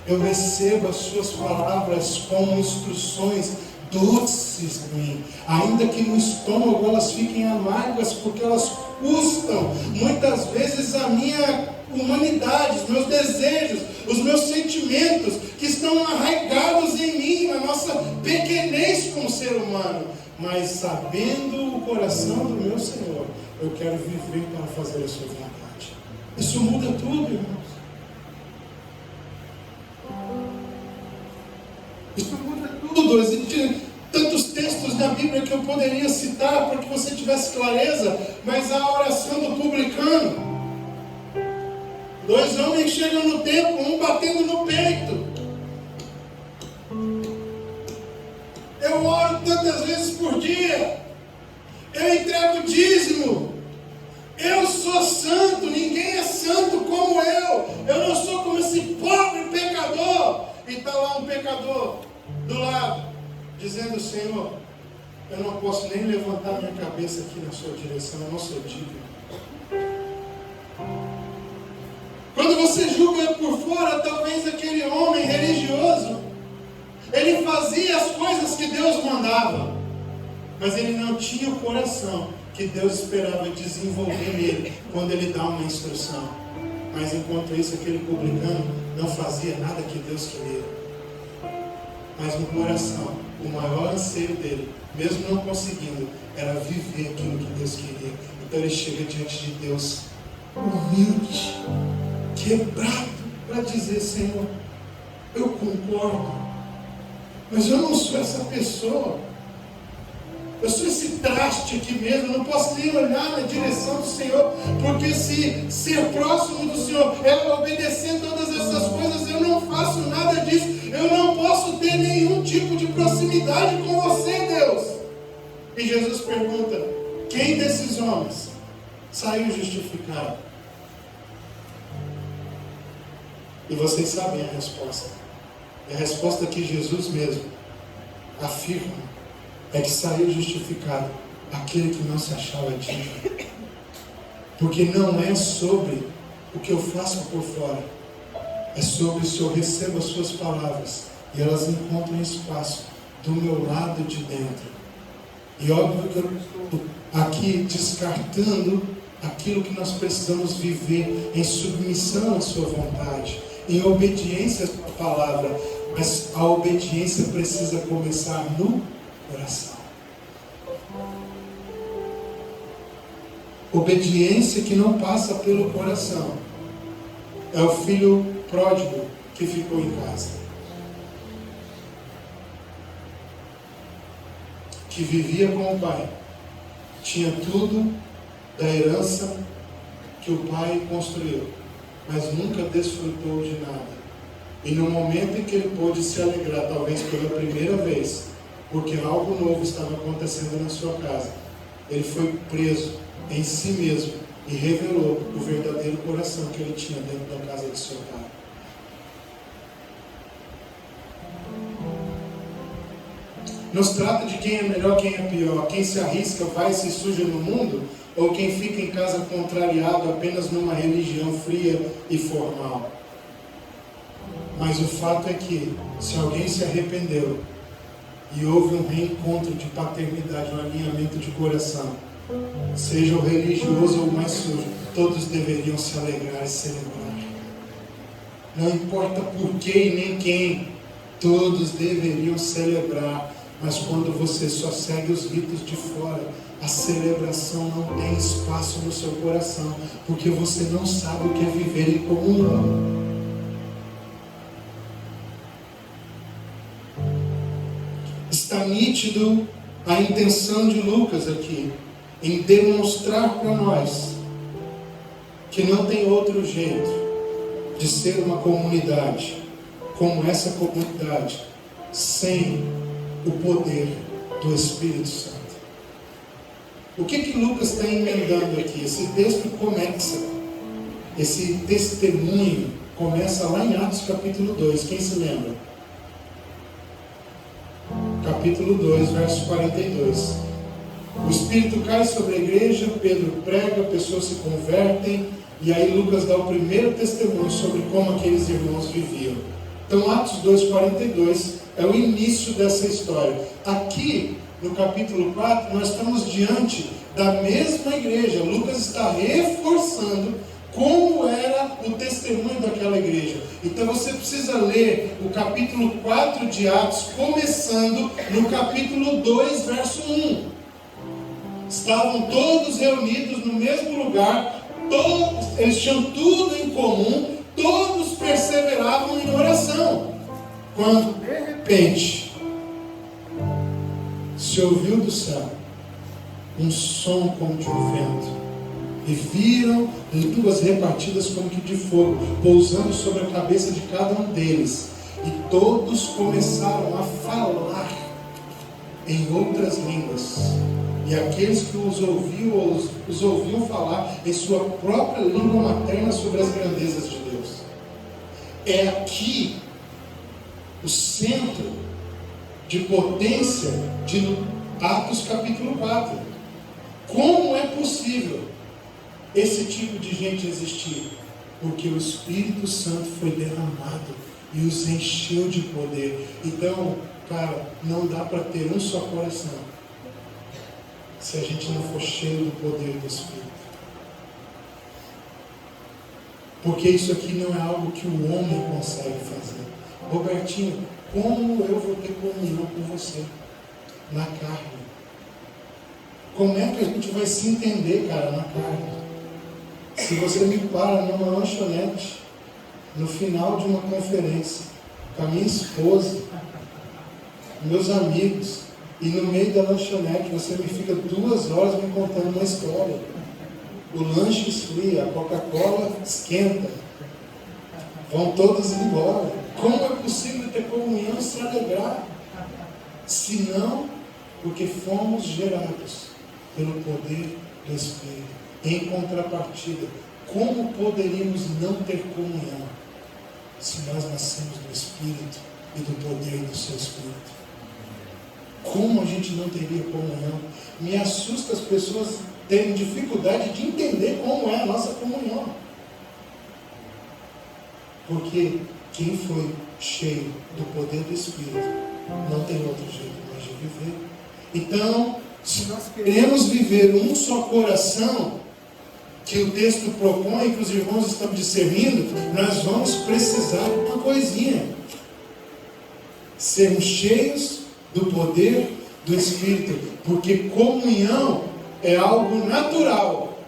eu recebo as suas palavras como instruções doces para mim, ainda que no estômago elas fiquem amargas, porque elas custam muitas vezes a minha humanidade, os meus desejos, os meus sentimentos que estão arraigados em mim, na nossa pequenez como ser humano. Mas sabendo o coração do meu Senhor, eu quero viver para fazer a sua vontade. Isso muda tudo, irmãos. Isso muda tudo. Existem tantos textos da Bíblia que eu poderia citar para que você tivesse clareza, mas a oração do publicano: 2 homens chegam no templo, um batendo no peito. Eu oro tantas vezes por dia, eu entrego dízimo, eu sou santo, ninguém é santo como eu não sou como esse pobre pecador. E está lá um pecador do lado, dizendo: Senhor, eu não posso nem levantar minha cabeça aqui na sua direção, eu não sou digno. Quando você julga por fora, talvez aquele homem religioso, ele fazia as coisas que Deus mandava, mas ele não tinha o coração que Deus esperava desenvolver nele quando ele dá uma instrução. Mas enquanto isso, aquele publicano não fazia nada que Deus queria. Mas no coração, o maior anseio dele, mesmo não conseguindo, era viver aquilo que Deus queria. Então ele chega diante de Deus humilde, quebrado, para dizer: Senhor, eu concordo, mas eu não sou essa pessoa. Eu sou esse traste aqui mesmo, eu não posso nem olhar na direção do Senhor, porque se ser próximo do Senhor é obedecer todas essas coisas, eu não faço nada disso. Eu não posso ter nenhum tipo de proximidade com você, Deus. E Jesus pergunta: quem desses homens saiu justificado? E vocês sabem a resposta. E a resposta que Jesus mesmo afirma é que saiu justificado aquele que não se achava digno. Porque não é sobre o que eu faço por fora, é sobre se eu recebo as suas palavras e elas encontram espaço do meu lado de dentro. E óbvio que eu estou aqui descartando aquilo que nós precisamos viver em submissão à sua vontade, em obediência à sua palavra, mas a obediência precisa começar no coração. Obediência que não passa pelo coração é o filho pródigo que ficou em casa, que vivia com o pai, tinha tudo da herança que o pai construiu, mas nunca desfrutou de nada. E no momento em que ele pôde se alegrar, talvez pela primeira vez, porque algo novo estava acontecendo na sua casa, ele foi preso em si mesmo e revelou o verdadeiro coração que ele tinha dentro da casa de seu pai. Nos trata de quem é melhor, quem é pior, quem se arrisca, vai e se suja no mundo, ou quem fica em casa contrariado apenas numa religião fria e formal. Mas o fato é que, se alguém se arrependeu e houve um reencontro de paternidade, um alinhamento de coração, seja o religioso ou o mais sujo, todos deveriam se alegrar e celebrar. Não importa por que e nem quem, todos deveriam celebrar. Mas quando você só segue os ritos de fora, a celebração não tem espaço no seu coração, porque você não sabe o que é viver em comunhão. Está nítido a intenção de Lucas aqui, em demonstrar para nós que não tem outro jeito de ser uma comunidade como essa comunidade, sem o poder do Espírito Santo. O que Lucas está emendando aqui? Esse texto começa, esse testemunho começa lá em Atos capítulo 2, quem se lembra? Capítulo 2, verso 42. O Espírito cai sobre a igreja, Pedro prega, pessoas se convertem, e aí Lucas dá o primeiro testemunho sobre como aqueles irmãos viviam. Então Atos 2, 42 é o início dessa história. Aqui, no capítulo 4, nós estamos diante da mesma igreja. Lucas está reforçando como era o testemunho daquela igreja. Então você precisa ler o capítulo 4 de Atos, começando no capítulo 2, verso 1. Estavam todos reunidos no mesmo lugar, eles tinham tudo em comum, todos perseveravam em oração. Quando de repente se ouviu do céu um som como de um vento, e viram línguas repartidas como que de fogo, pousando sobre a cabeça de cada um deles, e todos começaram a falar em outras línguas, e aqueles que os ouviam falar em sua própria língua materna sobre as grandezas de Deus. É aqui o centro de potência de Atos capítulo 4. Como é possível esse tipo de gente existir? Porque o Espírito Santo foi derramado e os encheu de poder. Então, cara, não dá para ter um só coração se a gente não for cheio do poder do Espírito. Porque isso aqui não é algo que o homem consegue fazer. Robertinho, como eu vou ter comunhão com você? Na carne. Como é que a gente vai se entender, cara, na carne? Se você me para numa lanchonete, no final de uma conferência, com a minha esposa, meus amigos, e no meio da lanchonete você me fica 2 horas me contando uma história. O lanche esfria, a Coca-Cola esquenta, vão todos embora. Como é possível ter comunhão e se alegrar? Se não, porque fomos gerados pelo poder do Espírito. Em contrapartida, como poderíamos não ter comunhão se nós nascemos do Espírito e do poder do seu Espírito? Como a gente não teria comunhão? Me assusta as pessoas terem dificuldade de entender como é a nossa comunhão. Porque quem foi cheio do poder do Espírito não tem outro jeito mais de viver. Então, se nós queremos viver um só coração, que o texto propõe, que os irmãos estão discernindo, nós vamos precisar de uma coisinha: sermos cheios do poder do Espírito, porque comunhão é algo natural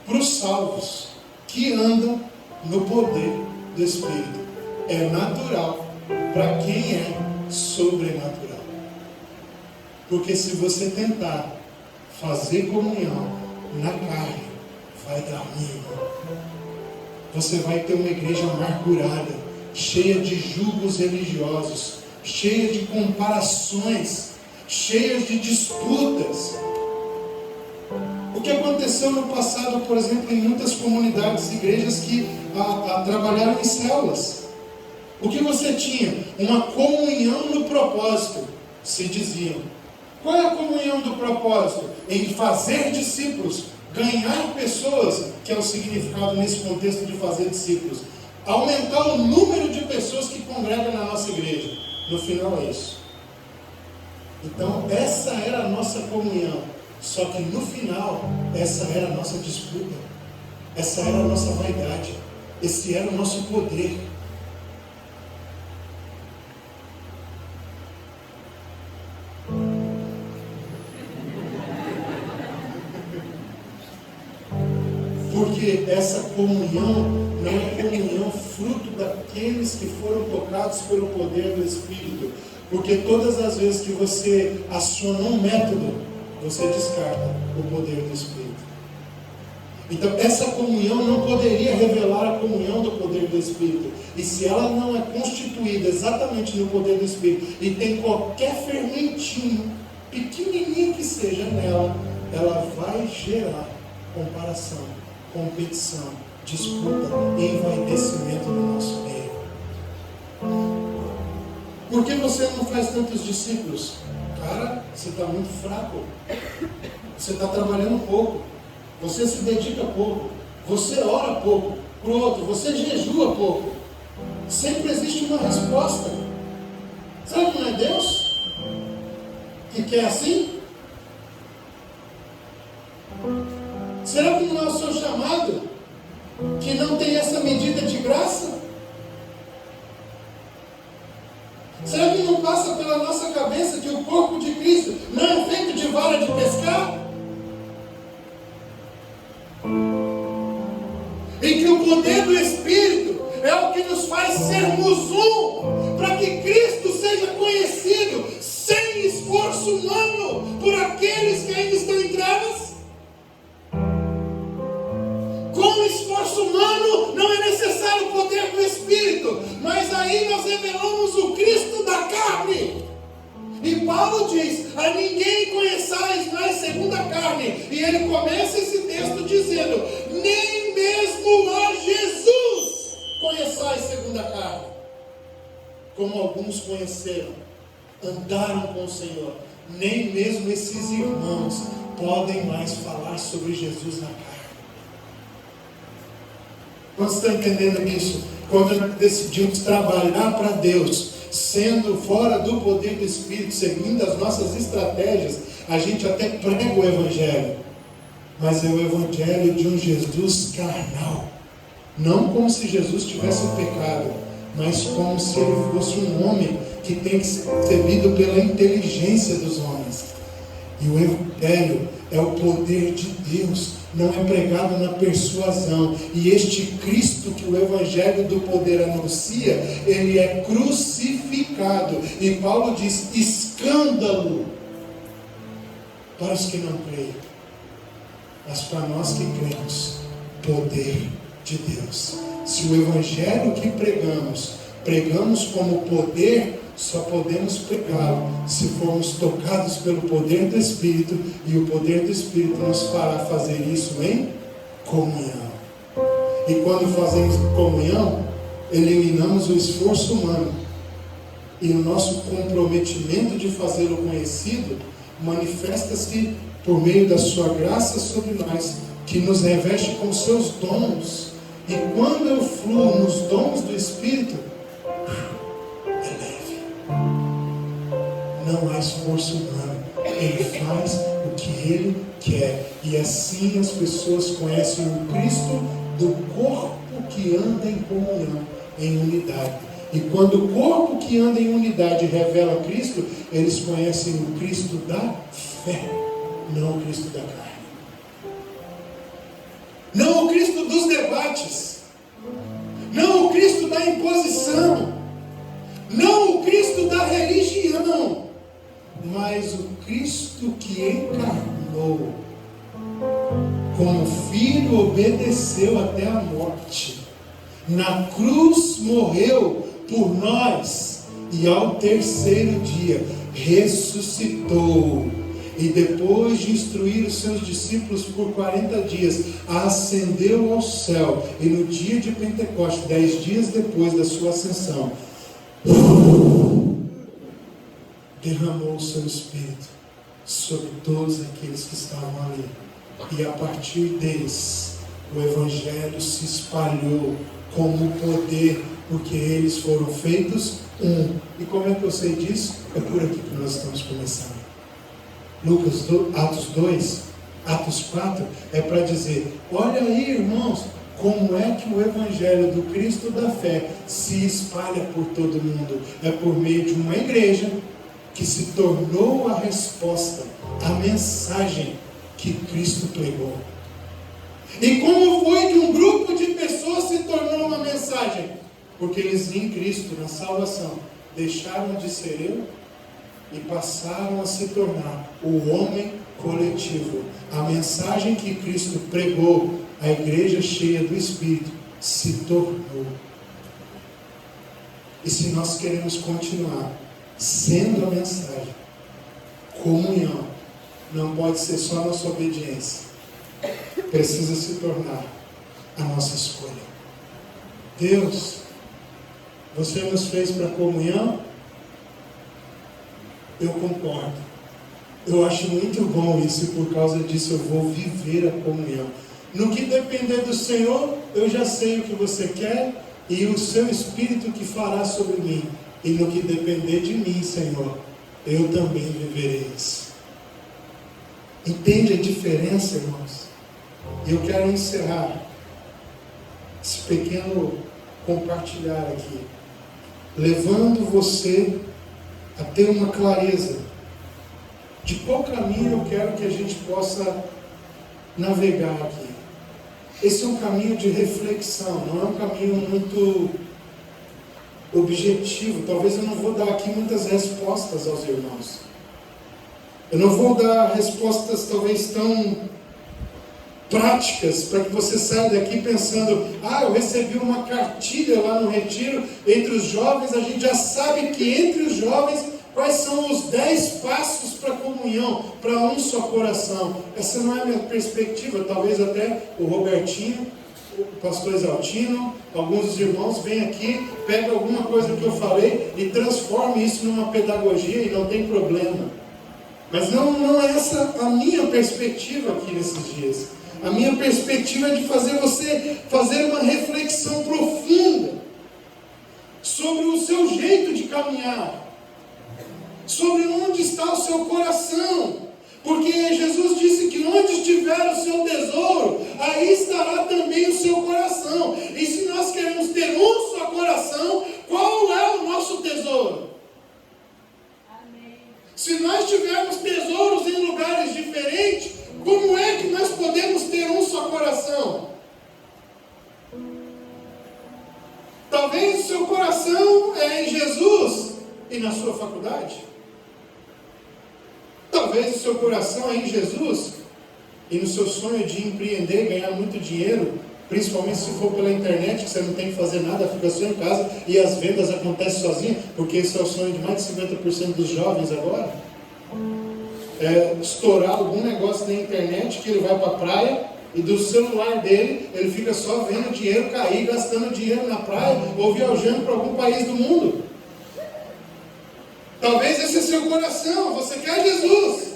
para os salvos que andam no poder do Espírito. É natural para quem é sobrenatural. Porque se você tentar fazer comunhão na carne, vai dar ruim. Você vai ter uma igreja amargurada, cheia de julgos religiosos, cheia de comparações, cheia de disputas. O que aconteceu no passado, por exemplo, em muitas comunidades e igrejas que trabalharam em células? O que você tinha? Uma comunhão no propósito, se diziam. Qual é a comunhão do propósito? Em fazer discípulos, ganhar pessoas, que é o significado nesse contexto de fazer discípulos. Aumentar o número de pessoas que congregam na nossa igreja. No final é isso. Então essa era a nossa comunhão. Só que no final, essa era a nossa disputa. Essa era a nossa vaidade. Esse era o nosso poder. Porque essa comunhão não é comunhão fruto daqueles que foram tocados pelo poder do Espírito. Porque todas as vezes que você aciona um método, você descarta o poder do Espírito. Então essa comunhão não poderia revelar a comunhão do poder do Espírito. E se ela não é constituída exatamente no poder do Espírito, e tem qualquer fermentinho, pequenininho que seja nela, ela vai gerar comparação, competição, disputa e envaidecimento no nosso meio. Por que você não faz tantos discípulos? Cara, você está muito fraco. Você está trabalhando pouco. Você se dedica pouco. Você ora pouco para o outro. Você jejua pouco. Sempre existe uma resposta. Será que não é Deus que quer assim? Será que não é o seu chamado que não tem essa medida de graça? Será que não passa pela nossa cabeça que o corpo de Cristo não é feito de vara de pescar? E que o poder do Espírito é o que nos faz sermos um, para que Cristo seja conhecido sem esforço humano por aqueles que ainda estão em trevas? Com esforço humano não é necessário o poder do Espírito, mas aí nós revelamos o Cristo da carne. E Paulo diz: a ninguém conheçais mais segundo a carne. E ele começa esse texto dizendo: nem mesmo a Jesus conheçais segundo a carne. Como alguns conheceram, andaram com o Senhor, nem mesmo esses irmãos podem mais falar sobre Jesus na carne. Quantos estão entendendo isso? Quando nós decidimos trabalhar para Deus, sendo fora do poder do Espírito, seguindo as nossas estratégias, a gente até prega o Evangelho, mas é o Evangelho de um Jesus carnal. Não como se Jesus tivesse pecado, mas como se ele fosse um homem que tem que ser concebido pela inteligência dos homens. E o Evangelho é o poder de Deus, não é pregado na persuasão. E este Cristo que o Evangelho do poder anuncia, ele é crucificado. E Paulo diz: escândalo para os que não creem, mas para nós que cremos, poder de Deus. Se o Evangelho que pregamos como poder, só podemos pregá-lo se formos tocados pelo poder do Espírito, e o poder do Espírito nos fará fazer isso em comunhão. E quando fazemos comunhão, eliminamos o esforço humano, e o nosso comprometimento de fazê-lo conhecido manifesta-se por meio da sua graça sobre nós, que nos reveste com seus dons. E quando eu fluo nos dons do Espírito, é leve. Não há esforço humano. Ele faz o que Ele quer. E assim as pessoas conhecem o Cristo do corpo que anda em comunhão, em unidade. E quando o corpo que anda em unidade revela Cristo, eles conhecem o Cristo da fé, não o Cristo da carne. Não o Cristo dos debates, não o Cristo da imposição, não o Cristo da religião, mas o Cristo que encarnou, como filho obedeceu até a morte, na cruz morreu por nós, e ao terceiro dia ressuscitou. E depois de instruir os seus discípulos por 40 dias, ascendeu ao céu. E no dia de Pentecostes, 10 dias depois da sua ascensão, derramou o seu Espírito sobre todos aqueles que estavam ali. E a partir deles, o Evangelho se espalhou como poder, porque eles foram feitos um. E como é que eu sei disso? É por aqui que nós estamos começando. Atos 2, Atos 4, é para dizer, olha aí, irmãos, como é que o Evangelho do Cristo da fé se espalha por todo mundo. É por meio de uma igreja que se tornou a resposta, a mensagem que Cristo pregou. E como foi que um grupo de pessoas se tornou uma mensagem? Porque eles em Cristo, na salvação, deixaram de ser eu e passaram a se tornar o homem coletivo. A mensagem que Cristo pregou, a igreja cheia do Espírito, se tornou. E se nós queremos continuar sendo a mensagem, comunhão não pode ser só nossa obediência, precisa se tornar a nossa escolha. Deus, você nos fez para comunhão? Eu concordo. Eu acho muito bom isso, e por causa disso eu vou viver a comunhão. No que depender do Senhor, eu já sei o que você quer e o seu Espírito que fará sobre mim. E no que depender de mim, Senhor, eu também viverei isso. Entende a diferença, irmãos? Eu quero encerrar esse pequeno compartilhar aqui, levando você a ter uma clareza de qual caminho eu quero que a gente possa navegar aqui. Esse é um caminho de reflexão, não é um caminho muito objetivo. Talvez eu não vou dar aqui muitas respostas aos irmãos. Eu não vou dar respostas talvez tão práticas para que você saia daqui pensando, eu recebi uma cartilha lá no retiro entre os jovens. A gente já sabe que entre os jovens quais são os 10 passos para a comunhão, para um só coração. Essa não é a minha perspectiva. Talvez até o Robertinho, o pastor Exaltino, alguns dos irmãos venham aqui, pegam alguma coisa que eu falei e transformem isso numa pedagogia, e não tem problema. Mas não é essa a minha perspectiva aqui nesses dias. A minha perspectiva é de fazer você fazer uma reflexão profunda sobre o seu jeito de caminhar, sobre onde está o seu coração. Porque Jesus disse que onde estiver o seu tesouro, aí estará também o seu coração. E se nós queremos ter um só coração, qual é o nosso tesouro? Amém. Se nós tivermos tesouros em lugares diferentes, como é que nós podemos ter um só coração? Talvez o seu coração é em Jesus e na sua faculdade. Talvez o seu coração é em Jesus e no seu sonho de empreender, ganhar muito dinheiro, principalmente se for pela internet, que você não tem que fazer nada, fica só em casa e as vendas acontecem sozinhas, porque esse é o sonho de mais de 50% dos jovens agora. Estourar algum negócio na internet que ele vai para a praia e do celular dele ele fica só vendo dinheiro cair, gastando dinheiro na praia ou viajando para algum país do mundo. Talvez esse é seu coração, você quer Jesus,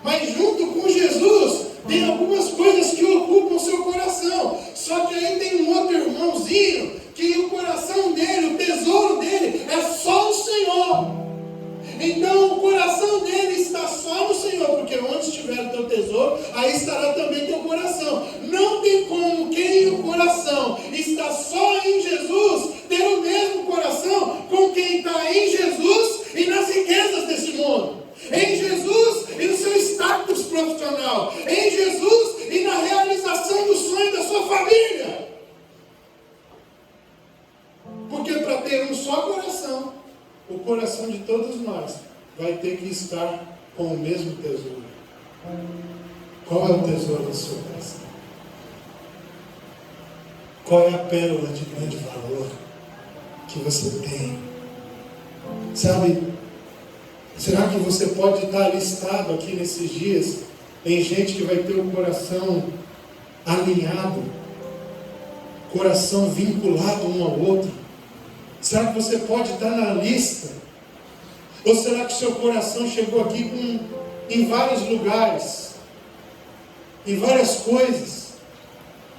mas junto com Jesus tem algumas coisas que ocupam o seu coração. Só que aí tem um outro irmãozinho que o coração dele, o tesouro dele é só o Senhor. Então o coração dele está só no Senhor, porque onde estiver o teu tesouro, aí estará também teu coração. Não tem como quem o coração está só em Jesus ter o mesmo coração com quem está em Jesus e nas riquezas desse mundo. Em Jesus e no seu status profissional. Em Jesus e na realização do sonho da sua família. Porque para ter um só coração, o coração de todos nós vai ter que estar com o mesmo tesouro. Qual é o tesouro do seu coração? Qual é a pérola de grande valor? que você tem. Sabe, será que você pode estar alistado aqui nesses dias em gente que vai ter o coração alinhado, coração vinculado um ao outro? Será que você pode estar na lista? Ou será que seu coração chegou aqui em vários lugares, em várias coisas?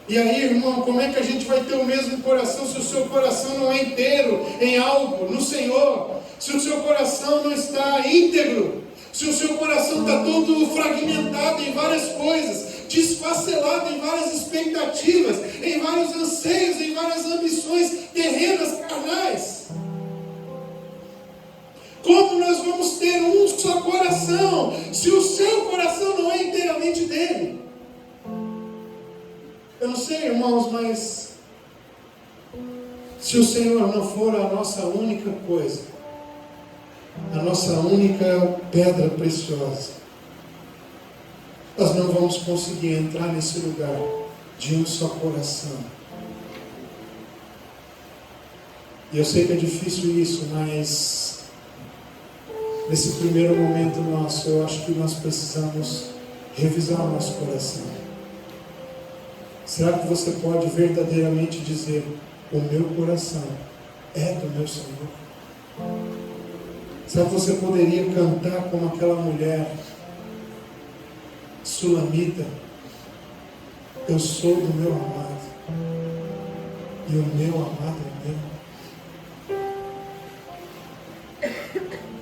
E aí, irmão, como é que a gente vai ter o mesmo coração se o seu coração não é inteiro em algo, no Senhor? Se o seu coração não está íntegro, se o seu coração está todo fragmentado em várias coisas, desfacelado em várias expectativas, em vários anseios, em várias ambições terrenas, carnais. Como nós vamos ter um só coração, se o seu coração não é inteiramente dele? Eu não sei, irmãos, mas se o Senhor não for a nossa única coisa, a nossa única pedra preciosa, nós não vamos conseguir entrar nesse lugar de um só coração. E eu sei que é difícil isso, mas nesse primeiro momento nosso, eu acho que nós precisamos revisar o nosso coração. Será que você pode verdadeiramente dizer: o meu coração é do meu Senhor? Será que você poderia cantar como aquela mulher sulamita: eu sou do meu amado, e o meu amado é meu?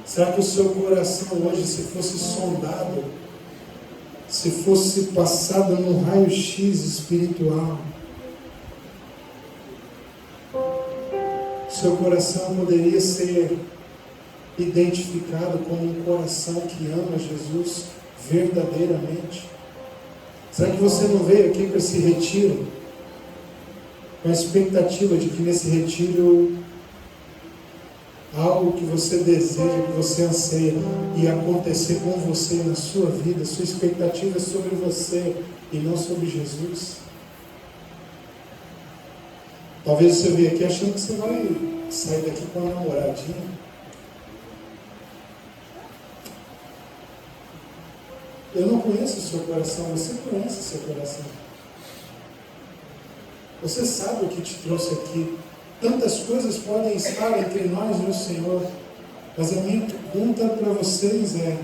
Será que o seu coração hoje, se fosse sondado, se fosse passado num raio-x espiritual, seu coração poderia ser identificado como um coração que ama Jesus verdadeiramente? Será que você não veio aqui para esse retiro com a expectativa de que nesse retiro algo que você deseja, que você anseia ia acontecer com você na sua vida? Sua expectativa é sobre você e não sobre Jesus? Talvez você veja aqui achando que você vai sair daqui com uma namoradinha. Eu não conheço o seu coração, você conhece o seu coração. Você sabe o que te trouxe aqui. Tantas coisas podem estar entre nós e o Senhor, mas a minha pergunta para vocês é: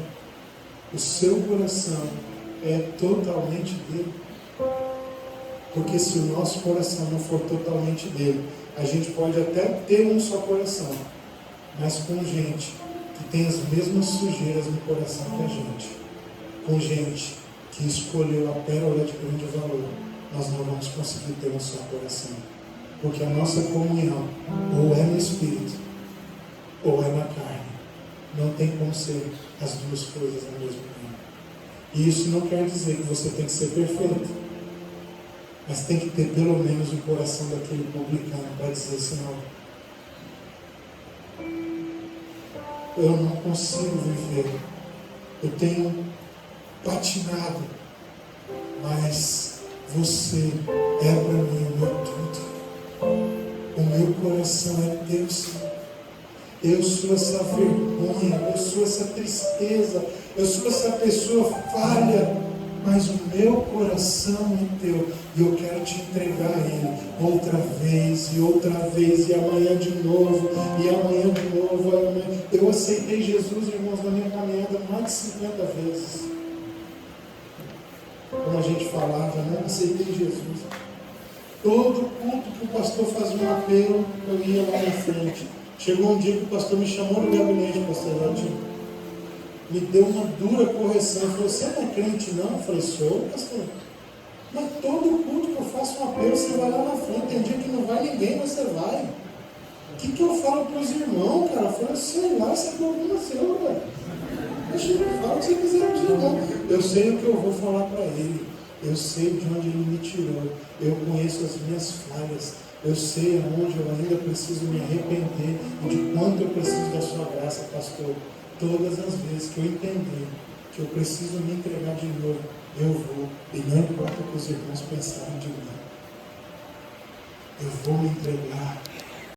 o seu coração é totalmente dele? Porque se o nosso coração não for totalmente dele, a gente pode até ter um só coração, mas com gente que tem as mesmas sujeiras no coração que a gente, com gente que escolheu a pérola de grande valor, nós não vamos conseguir ter um só coração. Porque a nossa comunhão ou é no Espírito ou é na carne. Não tem como ser as duas coisas ao mesmo tempo. E isso não quer dizer que você tem que ser perfeito, mas tem que ter pelo menos o coração daquele publicano para dizer: Senhor, eu não consigo viver, eu tenho patinado, mas você é para mim o meu tudo. O meu coração é teu, Senhor. Eu sou essa vergonha, eu sou essa tristeza, eu sou essa pessoa falha, mas o meu coração é teu, e eu quero te entregar a Ele outra vez, e amanhã de novo, e amanhã de novo, amanhã. Eu aceitei Jesus, irmãos, na minha caminhada mais de 50 vezes. Como a gente falava, né? Aceitei Jesus. Todo culto que o pastor fazia um apelo, eu ia lá na frente. Chegou um dia que o pastor me chamou no gabinete, pastor Valtinho. Me deu uma dura correção. Ele falou: você não é crente não? Eu falei: sou, pastor. Mas todo culto que eu faço um apelo, você vai lá na frente. Tem dia que não vai ninguém, mas você vai. O que eu falo para os irmãos, cara? Eu falei: sei lá, isso é problema seu, velho. Deixa eu falar o que você quiser para os irmãos. Eu sei o que eu vou falar para ele. Eu sei de onde ele me tirou. Eu conheço as minhas falhas. Eu sei aonde eu ainda preciso me arrepender e de quanto eu preciso da sua graça, pastor. Todas as vezes que eu entender que eu preciso me entregar de novo, eu vou. E não importa o que os irmãos pensarem de mim. Eu vou me entregar.